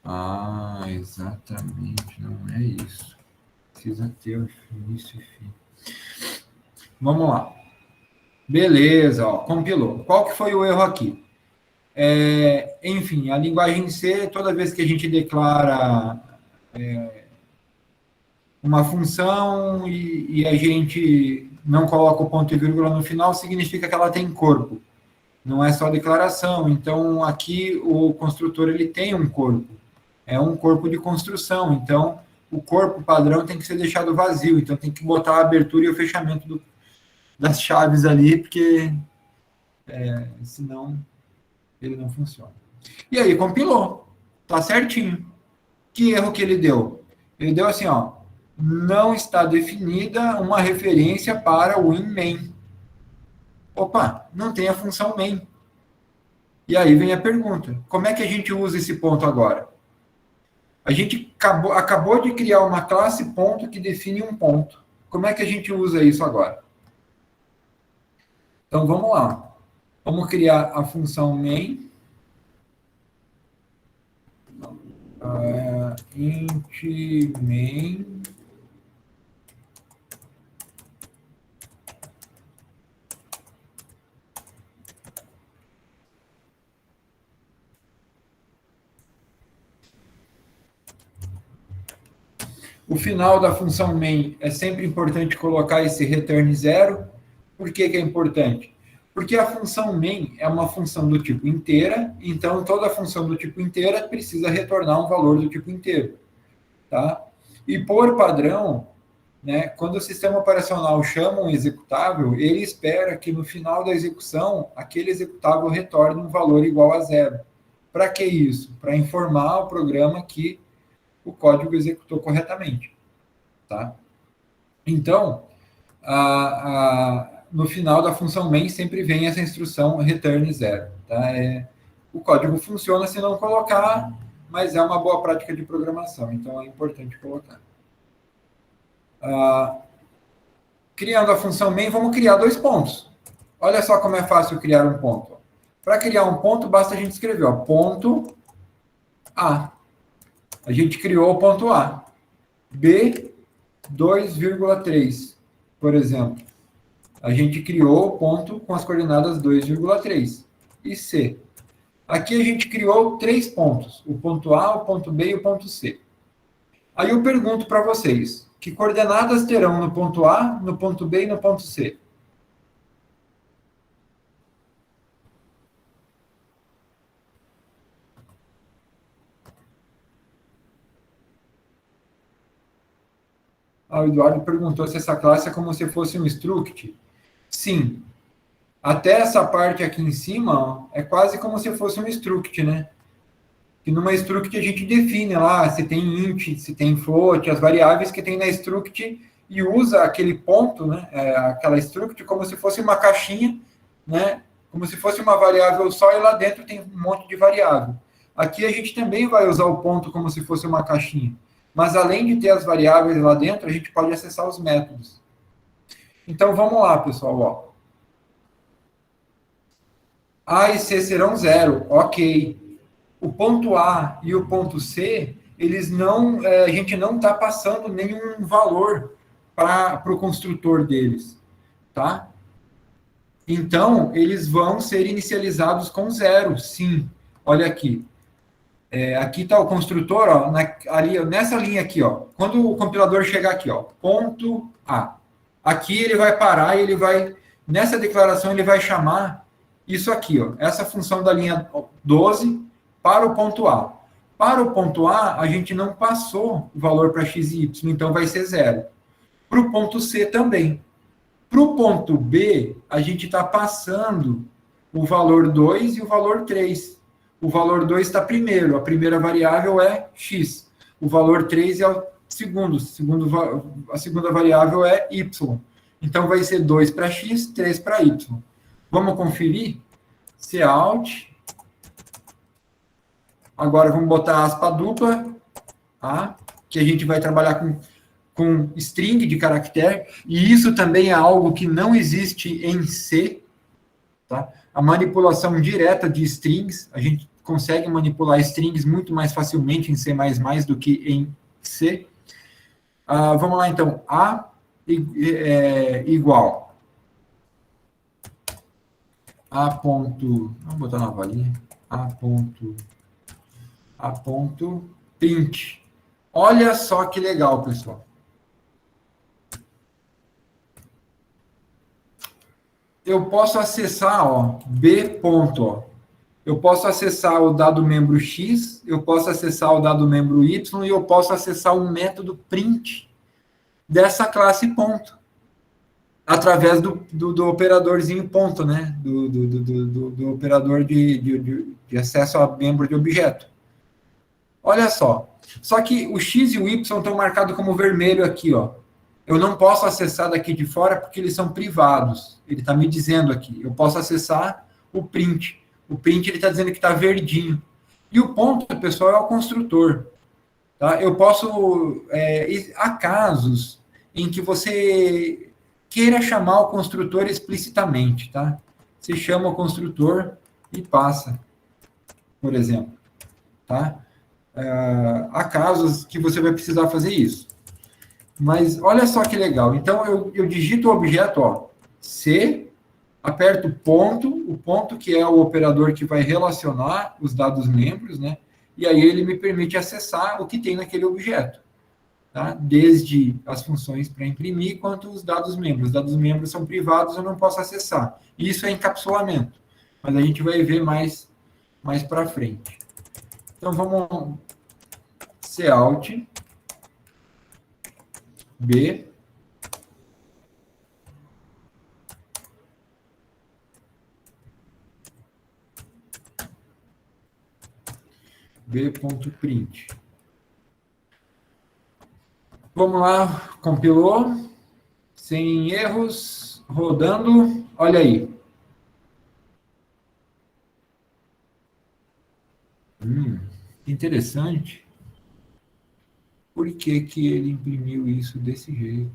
Ah, exatamente, não é isso. Precisa ter o início e fim. Vamos lá. Beleza, ó, compilou. Qual que foi o erro aqui? Enfim, a linguagem C, toda vez que a gente declara uma função e a gente não coloca o ponto e vírgula no final, significa que ela tem corpo. Não é só declaração. Então, aqui o construtor ele tem um corpo. É um corpo de construção. Então, o corpo padrão tem que ser deixado vazio. Então, tem que botar a abertura e o fechamento das chaves ali, porque senão ele não funciona. E aí, compilou. Tá certinho. Que erro que ele deu? Ele deu assim, ó. Não está definida uma referência para o in-main. Opa, não tem a função main. E aí vem a pergunta. Como é que a gente usa esse ponto agora? A gente acabou de criar uma classe ponto que define um ponto. Como é que a gente usa isso agora? Então, vamos lá. Vamos criar a função main. Int main. O final da função main é sempre importante colocar esse return 0. Por que é importante? Porque a função main é uma função do tipo inteira, então toda função do tipo inteira precisa retornar um valor do tipo inteiro. Tá? E por padrão, né, quando o sistema operacional chama um executável, ele espera que no final da execução, aquele executável retorne um valor igual a 0. Para que isso? Para informar o programa que o código executou corretamente. Tá? Então, no final da função main sempre vem essa instrução return 0. Tá? O código funciona se não colocar, mas é uma boa prática de programação, então é importante colocar. Criando a função main, vamos criar 2 pontos. Olha só como é fácil criar um ponto. Para criar um ponto, basta a gente escrever, ó, ponto A. A gente criou o ponto A. B, 2,3, por exemplo. A gente criou o ponto com as coordenadas 2,3. E C. Aqui a gente criou 3 pontos. O ponto A, o ponto B e o ponto C. Aí eu pergunto para vocês, que coordenadas terão no ponto A, no ponto B e no ponto C? O Eduardo perguntou se essa classe é como se fosse um struct. Sim. Até essa parte aqui em cima, ó, é quase como se fosse um struct, né? E numa struct a gente define lá se tem int, se tem float, as variáveis que tem na struct e usa aquele ponto, né? Aquela struct como se fosse uma caixinha, né? Como se fosse uma variável só e lá dentro tem um monte de variável. Aqui a gente também vai usar o ponto como se fosse uma caixinha. Mas além de ter as variáveis lá dentro, a gente pode acessar os métodos. Então vamos lá, pessoal. Ó. A e C serão 0, ok. O ponto A e o ponto C, eles não, a gente não está passando nenhum valor para o construtor deles, tá? Então, eles vão ser inicializados com 0, sim. Olha aqui. Aqui está o construtor, ó, ali, nessa linha aqui, ó. Quando o compilador chegar aqui, ó, ponto A. Aqui ele vai parar e ele vai, nessa declaração, ele vai chamar isso aqui, ó, essa função da linha 12 para o ponto A. Para o ponto A, a gente não passou o valor para x e y, então vai ser 0. Para o ponto C também. Para o ponto B, a gente está passando o valor 2 e o valor 3. O valor 2 está primeiro, a primeira variável é x. O valor 3 é o segundo, a segunda variável é y. Então, vai ser 2 para x, 3 para y. Vamos conferir? Cout. Agora, vamos botar aspa dupla, tá? Que a gente vai trabalhar com string de caractere, e isso também é algo que não existe em C, tá? A manipulação direta de strings, a gente consegue manipular strings muito mais facilmente em C++ do que em C. Vamos lá, então. A igual A ponto... Vamos botar na valinha. A ponto print. Olha só que legal, pessoal. Eu posso acessar, ó, B ponto, ó. Eu posso acessar o dado membro X, eu posso acessar o dado membro Y e eu posso acessar um método print dessa classe ponto. Através do operadorzinho ponto, né? Do operador de acesso a membro de objeto. Olha só. Só que o X e o Y estão marcados como vermelho aqui, ó. Eu não posso acessar daqui de fora porque eles são privados. Ele está me dizendo aqui. Eu posso acessar o print. O print ele está dizendo que está verdinho. E o ponto, pessoal, é o construtor. Tá? Eu posso... há casos em que você queira chamar o construtor explicitamente. Tá? Você chama o construtor e passa, por exemplo. Tá? Há casos que você vai precisar fazer isso. Mas olha só que legal. Então, eu digito o objeto, ó, C, aperto o ponto que é o operador que vai relacionar os dados membros, né? E aí ele me permite acessar o que tem naquele objeto. Tá? Desde as funções para imprimir, quanto os dados membros. Os dados membros são privados, eu não posso acessar. Isso é encapsulamento. Mas a gente vai ver mais para frente. Então, vamos... Cout B B.print. Vamos lá, compilou, sem erros, rodando, olha aí. Interessante. Por que que ele imprimiu isso desse jeito?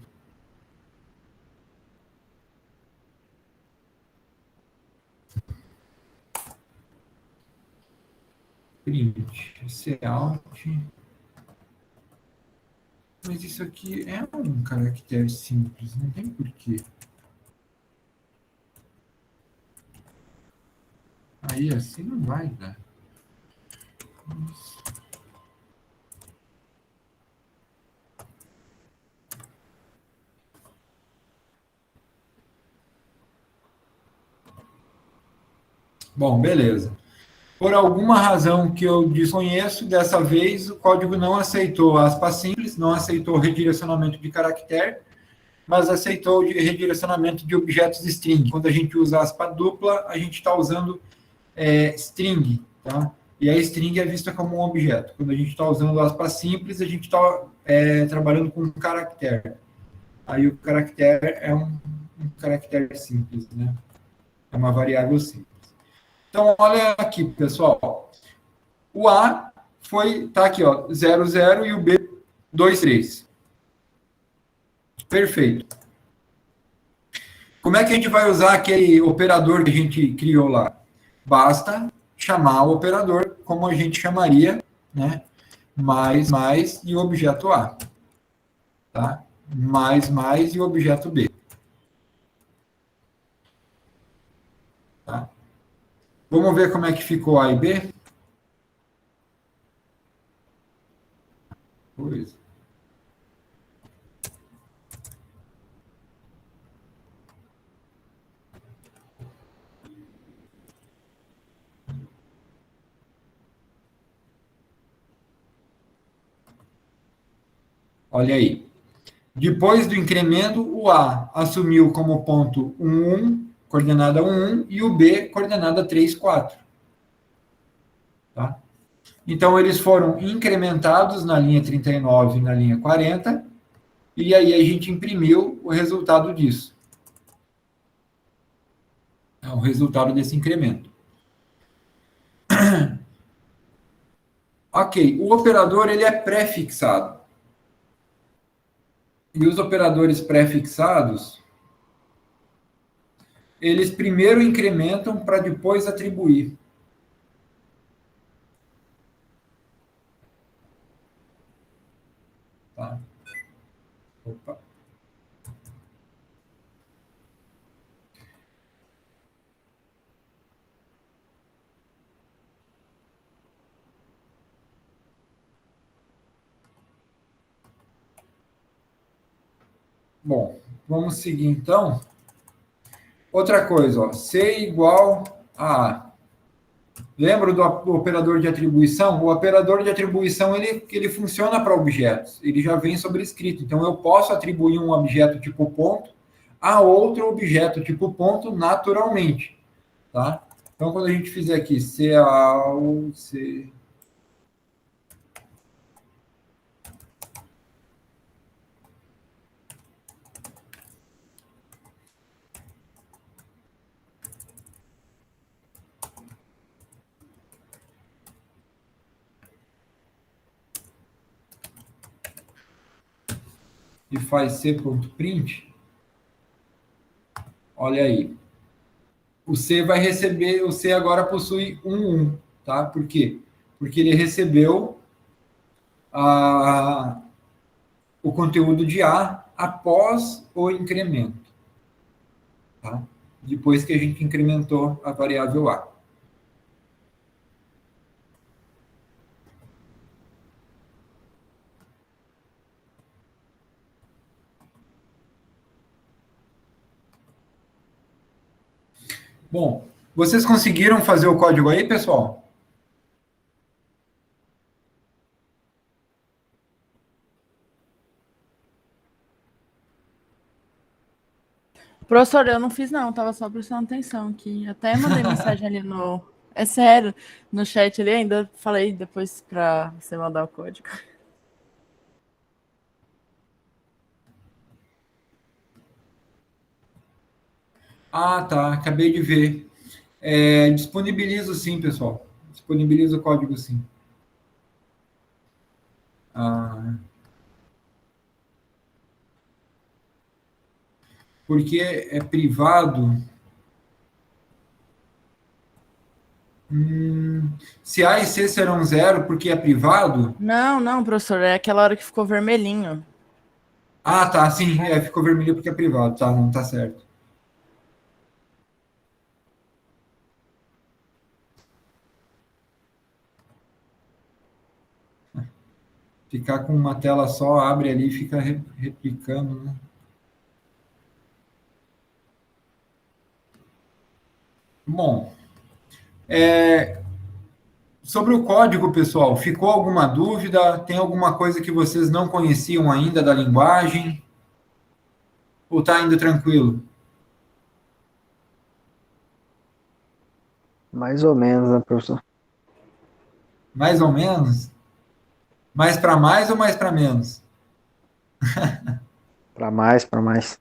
Print, cout. Mas isso aqui é um caractere simples, não tem porquê. Aí assim não vai dar. Bom, beleza. Por alguma razão que eu desconheço, dessa vez o código não aceitou aspas simples, não aceitou redirecionamento de caractere, mas aceitou o redirecionamento de objetos string. Quando a gente usa aspa dupla, a gente está usando string, tá? E a string é vista como um objeto. Quando a gente está usando aspas simples, a gente está trabalhando com um caractere. Aí o caractere é um caractere simples, né? É uma variável simples. Então, olha aqui, pessoal. O A tá aqui, ó, 0, 0 e o B 2, 3. Perfeito. Como é que a gente vai usar aquele operador que a gente criou lá? Basta chamar o operador como a gente chamaria, né? Mais e o objeto A. Tá? Mais e o objeto B. Tá? Vamos ver como é que ficou A e B? Pois. Olha aí. Depois do incremento, o A assumiu como ponto 1, 1, coordenada 1, 1, e o B, coordenada 3, 4. Tá? Então, eles foram incrementados na linha 39 e na linha 40, e aí a gente imprimiu o resultado disso. É o resultado desse incremento. Ok, o operador ele é pré-fixado. E os operadores pré-fixados, eles primeiro incrementam para depois atribuir. Tá? Opa. Bom, vamos seguir então. Outra coisa, ó, C igual a A. Lembra do operador de atribuição? O operador de atribuição ele funciona para objetos, ele já vem sobrescrito. Então, eu posso atribuir um objeto tipo ponto a outro objeto tipo ponto naturalmente. Tá? Então, quando a gente fizer aqui C ao C. E faz C.print, olha aí. O C vai receber, o C agora possui 1, tá? Por quê? Porque ele recebeu o conteúdo de A após o incremento, tá? Depois que a gente incrementou a variável A. Bom, vocês conseguiram fazer o código aí, pessoal? Professor, eu não fiz não, tava só prestando atenção aqui. Até mandei mensagem ali no... É sério, no chat ali ainda falei depois pra você mandar o código. Ah, tá, acabei de ver. Disponibilizo sim, pessoal. Disponibilizo o código sim. Porque é privado. Se A e C serão 0 porque é privado? Não, professor, é aquela hora que ficou vermelhinho. Ah, tá, sim, ficou vermelho porque é privado, tá, não tá certo. Ficar com uma tela só, abre ali e fica replicando, né? Bom, sobre o código, pessoal, ficou alguma dúvida? Tem alguma coisa que vocês não conheciam ainda da linguagem? Ou tá indo tranquilo? Mais ou menos, né, professor? Mais ou menos? Mais para mais ou mais para menos? Para mais, para mais.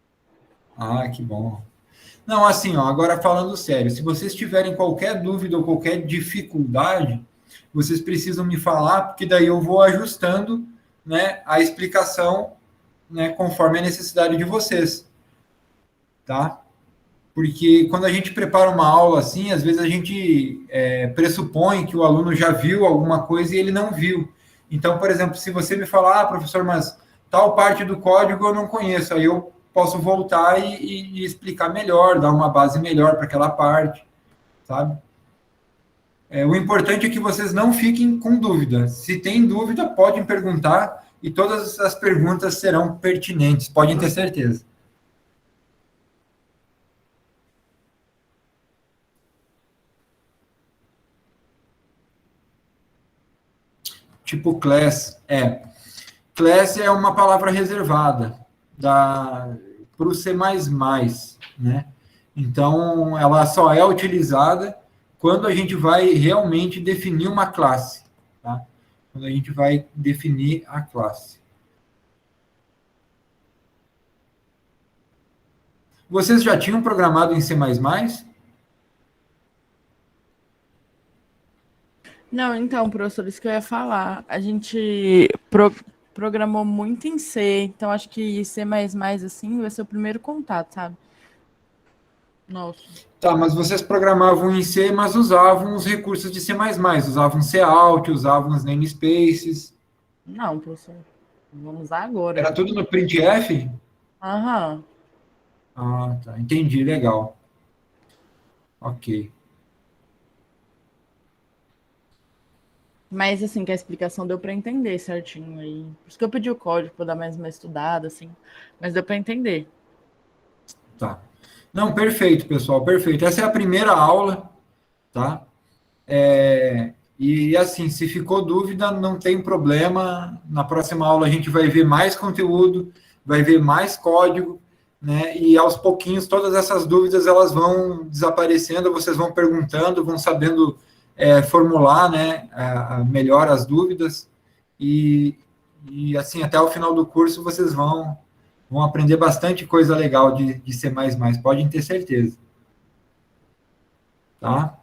Ah, que bom. Não, assim, ó, agora falando sério, se vocês tiverem qualquer dúvida ou qualquer dificuldade, vocês precisam me falar, porque daí eu vou ajustando, né, a explicação, né, conforme a necessidade de vocês, tá? Porque quando a gente prepara uma aula assim, às vezes a gente pressupõe que o aluno já viu alguma coisa e ele não viu. Então, por exemplo, se você me falar, professor, mas tal parte do código eu não conheço, aí eu posso voltar e explicar melhor, dar uma base melhor para aquela parte, sabe? O importante é que vocês não fiquem com dúvida. Se tem dúvida, podem perguntar e todas as perguntas serão pertinentes, podem ter certeza. Tipo class, Class é uma palavra reservada para o C++, né? Então, ela só é utilizada quando a gente vai realmente definir uma classe, tá? Quando a gente vai definir a classe. Vocês já tinham programado em C++? Não, então, professor, isso que eu ia falar. A gente programou muito em C, então acho que C++ assim vai ser o primeiro contato, sabe? Nossa. Tá, mas vocês programavam em C, mas usavam os recursos de C++, usavam Cout, usavam os namespaces. Não, professor. Vamos usar agora. Era tudo no printf? Aham. Ah, tá, entendi, legal. Ok. Mas assim, que a explicação deu para entender certinho aí. Por isso que eu pedi o código para dar mais uma estudada, assim. Mas deu para entender. Tá. Não, perfeito, pessoal, perfeito. Essa é a primeira aula, tá? E assim, se ficou dúvida, não tem problema. Na próxima aula a gente vai ver mais conteúdo, vai ver mais código, né? E aos pouquinhos todas essas dúvidas elas vão desaparecendo, vocês vão perguntando, vão sabendo formular, né, melhor as dúvidas e assim até o final do curso vocês vão aprender bastante coisa legal de C++, podem ter certeza. Tá?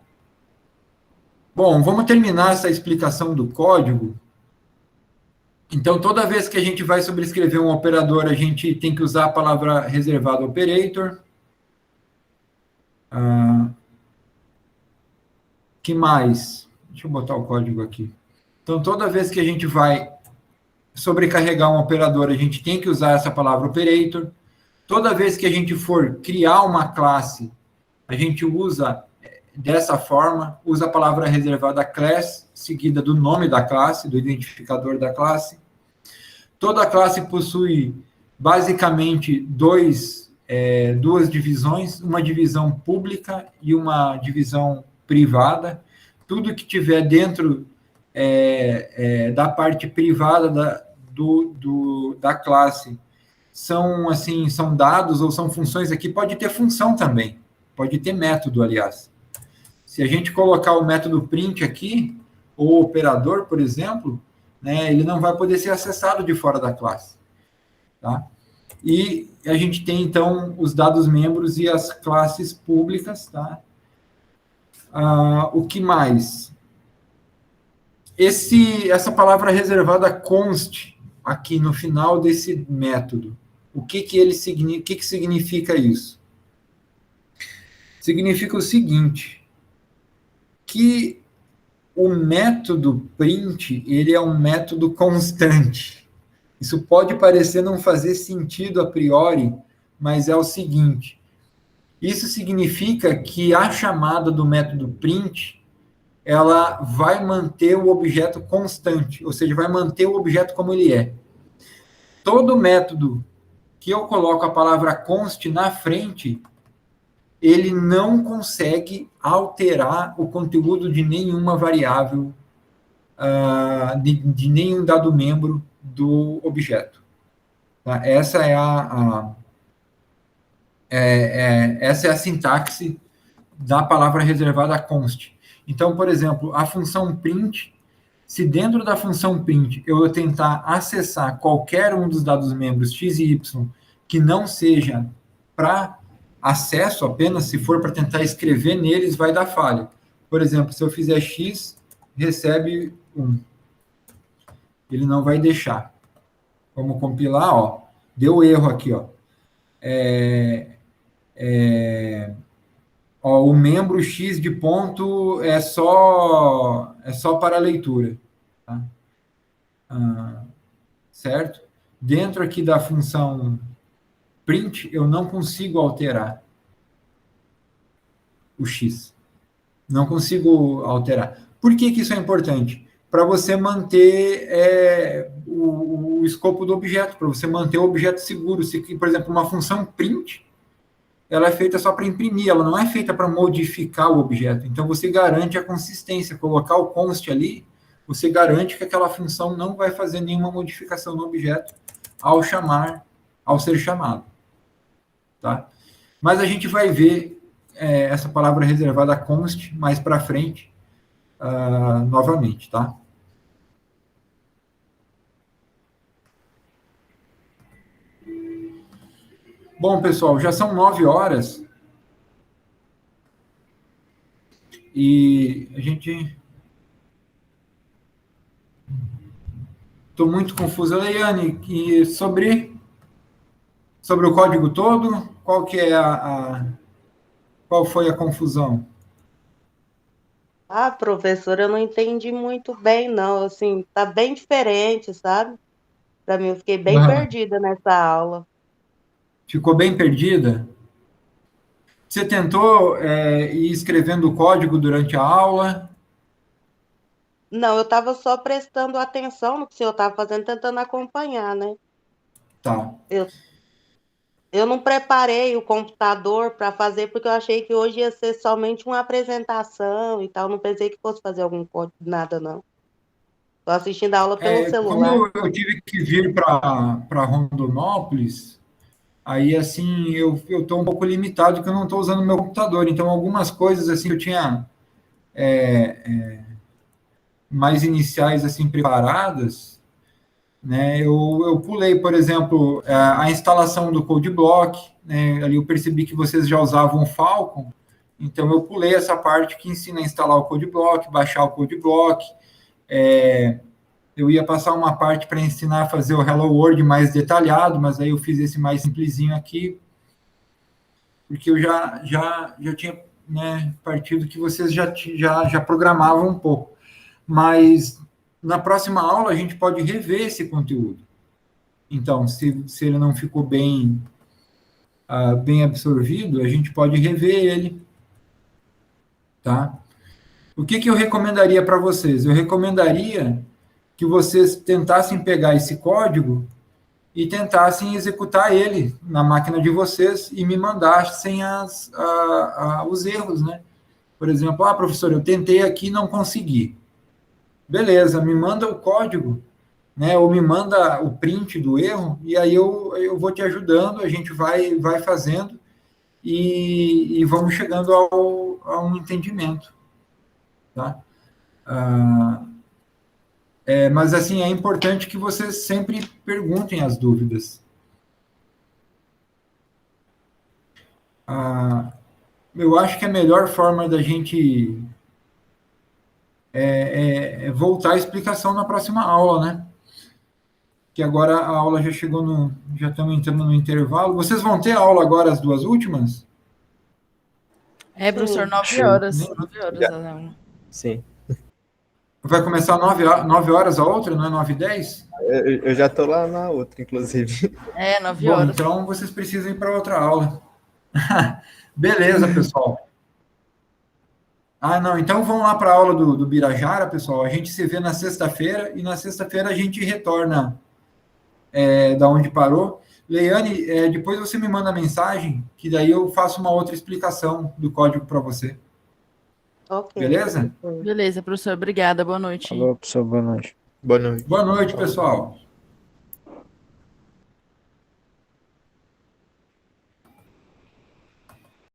Bom, vamos terminar essa explicação do código. Então, toda vez que a gente vai sobrescrever um operador, a gente tem que usar a palavra reservada operator. Que mais? Deixa eu botar o código aqui. Então, toda vez que a gente vai sobrecarregar um operador, a gente tem que usar essa palavra operator. Toda vez que a gente for criar uma classe, a gente usa dessa forma, usa a palavra reservada class, seguida do nome da classe, do identificador da classe. Toda classe possui, basicamente, duas divisões, uma divisão pública e uma divisão privada. Tudo que tiver dentro da parte privada da classe são dados ou são funções aqui, pode ter função também, pode ter método, aliás. Se a gente colocar o método print aqui, ou operador, por exemplo, né, ele não vai poder ser acessado de fora da classe. Tá? E a gente tem, então, os dados membros e as classes públicas. Tá? O que mais? Essa palavra reservada const aqui no final desse método. O que significa isso? Significa o seguinte, que o método print, ele é um método constante. Isso pode parecer não fazer sentido a priori, mas é o seguinte, isso significa que a chamada do método print, ela vai manter o objeto constante, ou seja, vai manter o objeto como ele é. Todo método que eu coloco a palavra const na frente, ele não consegue alterar o conteúdo de nenhuma variável, de nenhum dado membro do objeto. Tá? Essa é a sintaxe da palavra reservada const. Então, por exemplo, a função print, se dentro da função print eu tentar acessar qualquer um dos dados membros x e y que não seja para acesso apenas, se for para tentar escrever neles, vai dar falha. Por exemplo, se eu fizer x recebe 1. Ele não vai deixar. Vamos compilar, ó. Deu erro aqui, ó. Ó, o membro X de ponto é só para leitura. Tá? Certo? Dentro aqui da função print, eu não consigo alterar o X. Não consigo alterar. Por que isso é importante? Para você manter o escopo do objeto, para você manter o objeto seguro. Se, por exemplo, uma função print, ela é feita só para imprimir, ela não é feita para modificar o objeto. Então, você garante a consistência. Colocar o const ali, você garante que aquela função não vai fazer nenhuma modificação no objeto ao ser chamado. Tá? Mas a gente vai ver essa palavra reservada a const mais para frente, novamente, tá? Bom, pessoal, já são 9 horas e a gente... Estou muito confuso, Leiane, e sobre o código todo, qual que é qual foi a confusão? Ah, professor, eu não entendi muito bem, não. Assim, tá bem diferente, sabe? Para mim, eu fiquei bem perdida nessa aula. Ficou bem perdida? Você tentou ir escrevendo o código durante a aula? Não, eu estava só prestando atenção no que o senhor estava fazendo, tentando acompanhar, né? Tá. Eu não preparei o computador para fazer, porque eu achei que hoje ia ser somente uma apresentação e tal. Não pensei que fosse fazer algum código, nada, não. Estou assistindo a aula pelo celular. Como eu tive que vir para Rondonópolis, aí, assim, eu estou um pouco limitado, porque eu não estou usando o meu computador. Então, algumas coisas, assim, eu tinha mais iniciais, assim, preparadas, né? Eu pulei, por exemplo, a instalação do CodeBlock, né? Ali eu percebi que vocês já usavam o Falcon, então eu pulei essa parte que ensina a instalar o CodeBlock, baixar o CodeBlock. Eu ia passar uma parte para ensinar a fazer o Hello World mais detalhado, mas aí eu fiz esse mais simplesinho aqui, porque eu já tinha, né, partido que vocês já programavam um pouco. Mas na próxima aula a gente pode rever esse conteúdo. Então, se ele não ficou bem absorvido, a gente pode rever ele. Tá? O que eu recomendaria para vocês? Eu recomendaria que vocês tentassem pegar esse código e tentassem executar ele na máquina de vocês e me mandassem os erros, né? Por exemplo, professor, eu tentei aqui e não consegui. Beleza, me manda o código, né? Ou me manda o print do erro, e aí eu vou te ajudando, a gente vai fazendo e vamos chegando a um entendimento. Tá? Mas, assim, é importante que vocês sempre perguntem as dúvidas. Eu acho que a melhor forma da gente voltar à explicação na próxima aula, né? Que agora a aula já chegou já estamos entrando no intervalo. Vocês vão ter aula agora, as 2 últimas? Professor, 9 horas. 9 horas. Sim. Vai começar 9 horas a outra, não é 9h10? Eu já estou lá na outra, inclusive. 9 horas. Bom, então vocês precisam ir para outra aula. Beleza, pessoal. Não, então vamos lá para a aula do Birajara, pessoal. A gente se vê na sexta-feira, e na sexta-feira a gente retorna da onde parou. Leiane, depois você me manda mensagem, que daí eu faço uma outra explicação do código para você. Ok. Beleza? Beleza, professor. Obrigada. Boa noite. Falou, professor, boa noite. Boa noite. Boa noite, pessoal.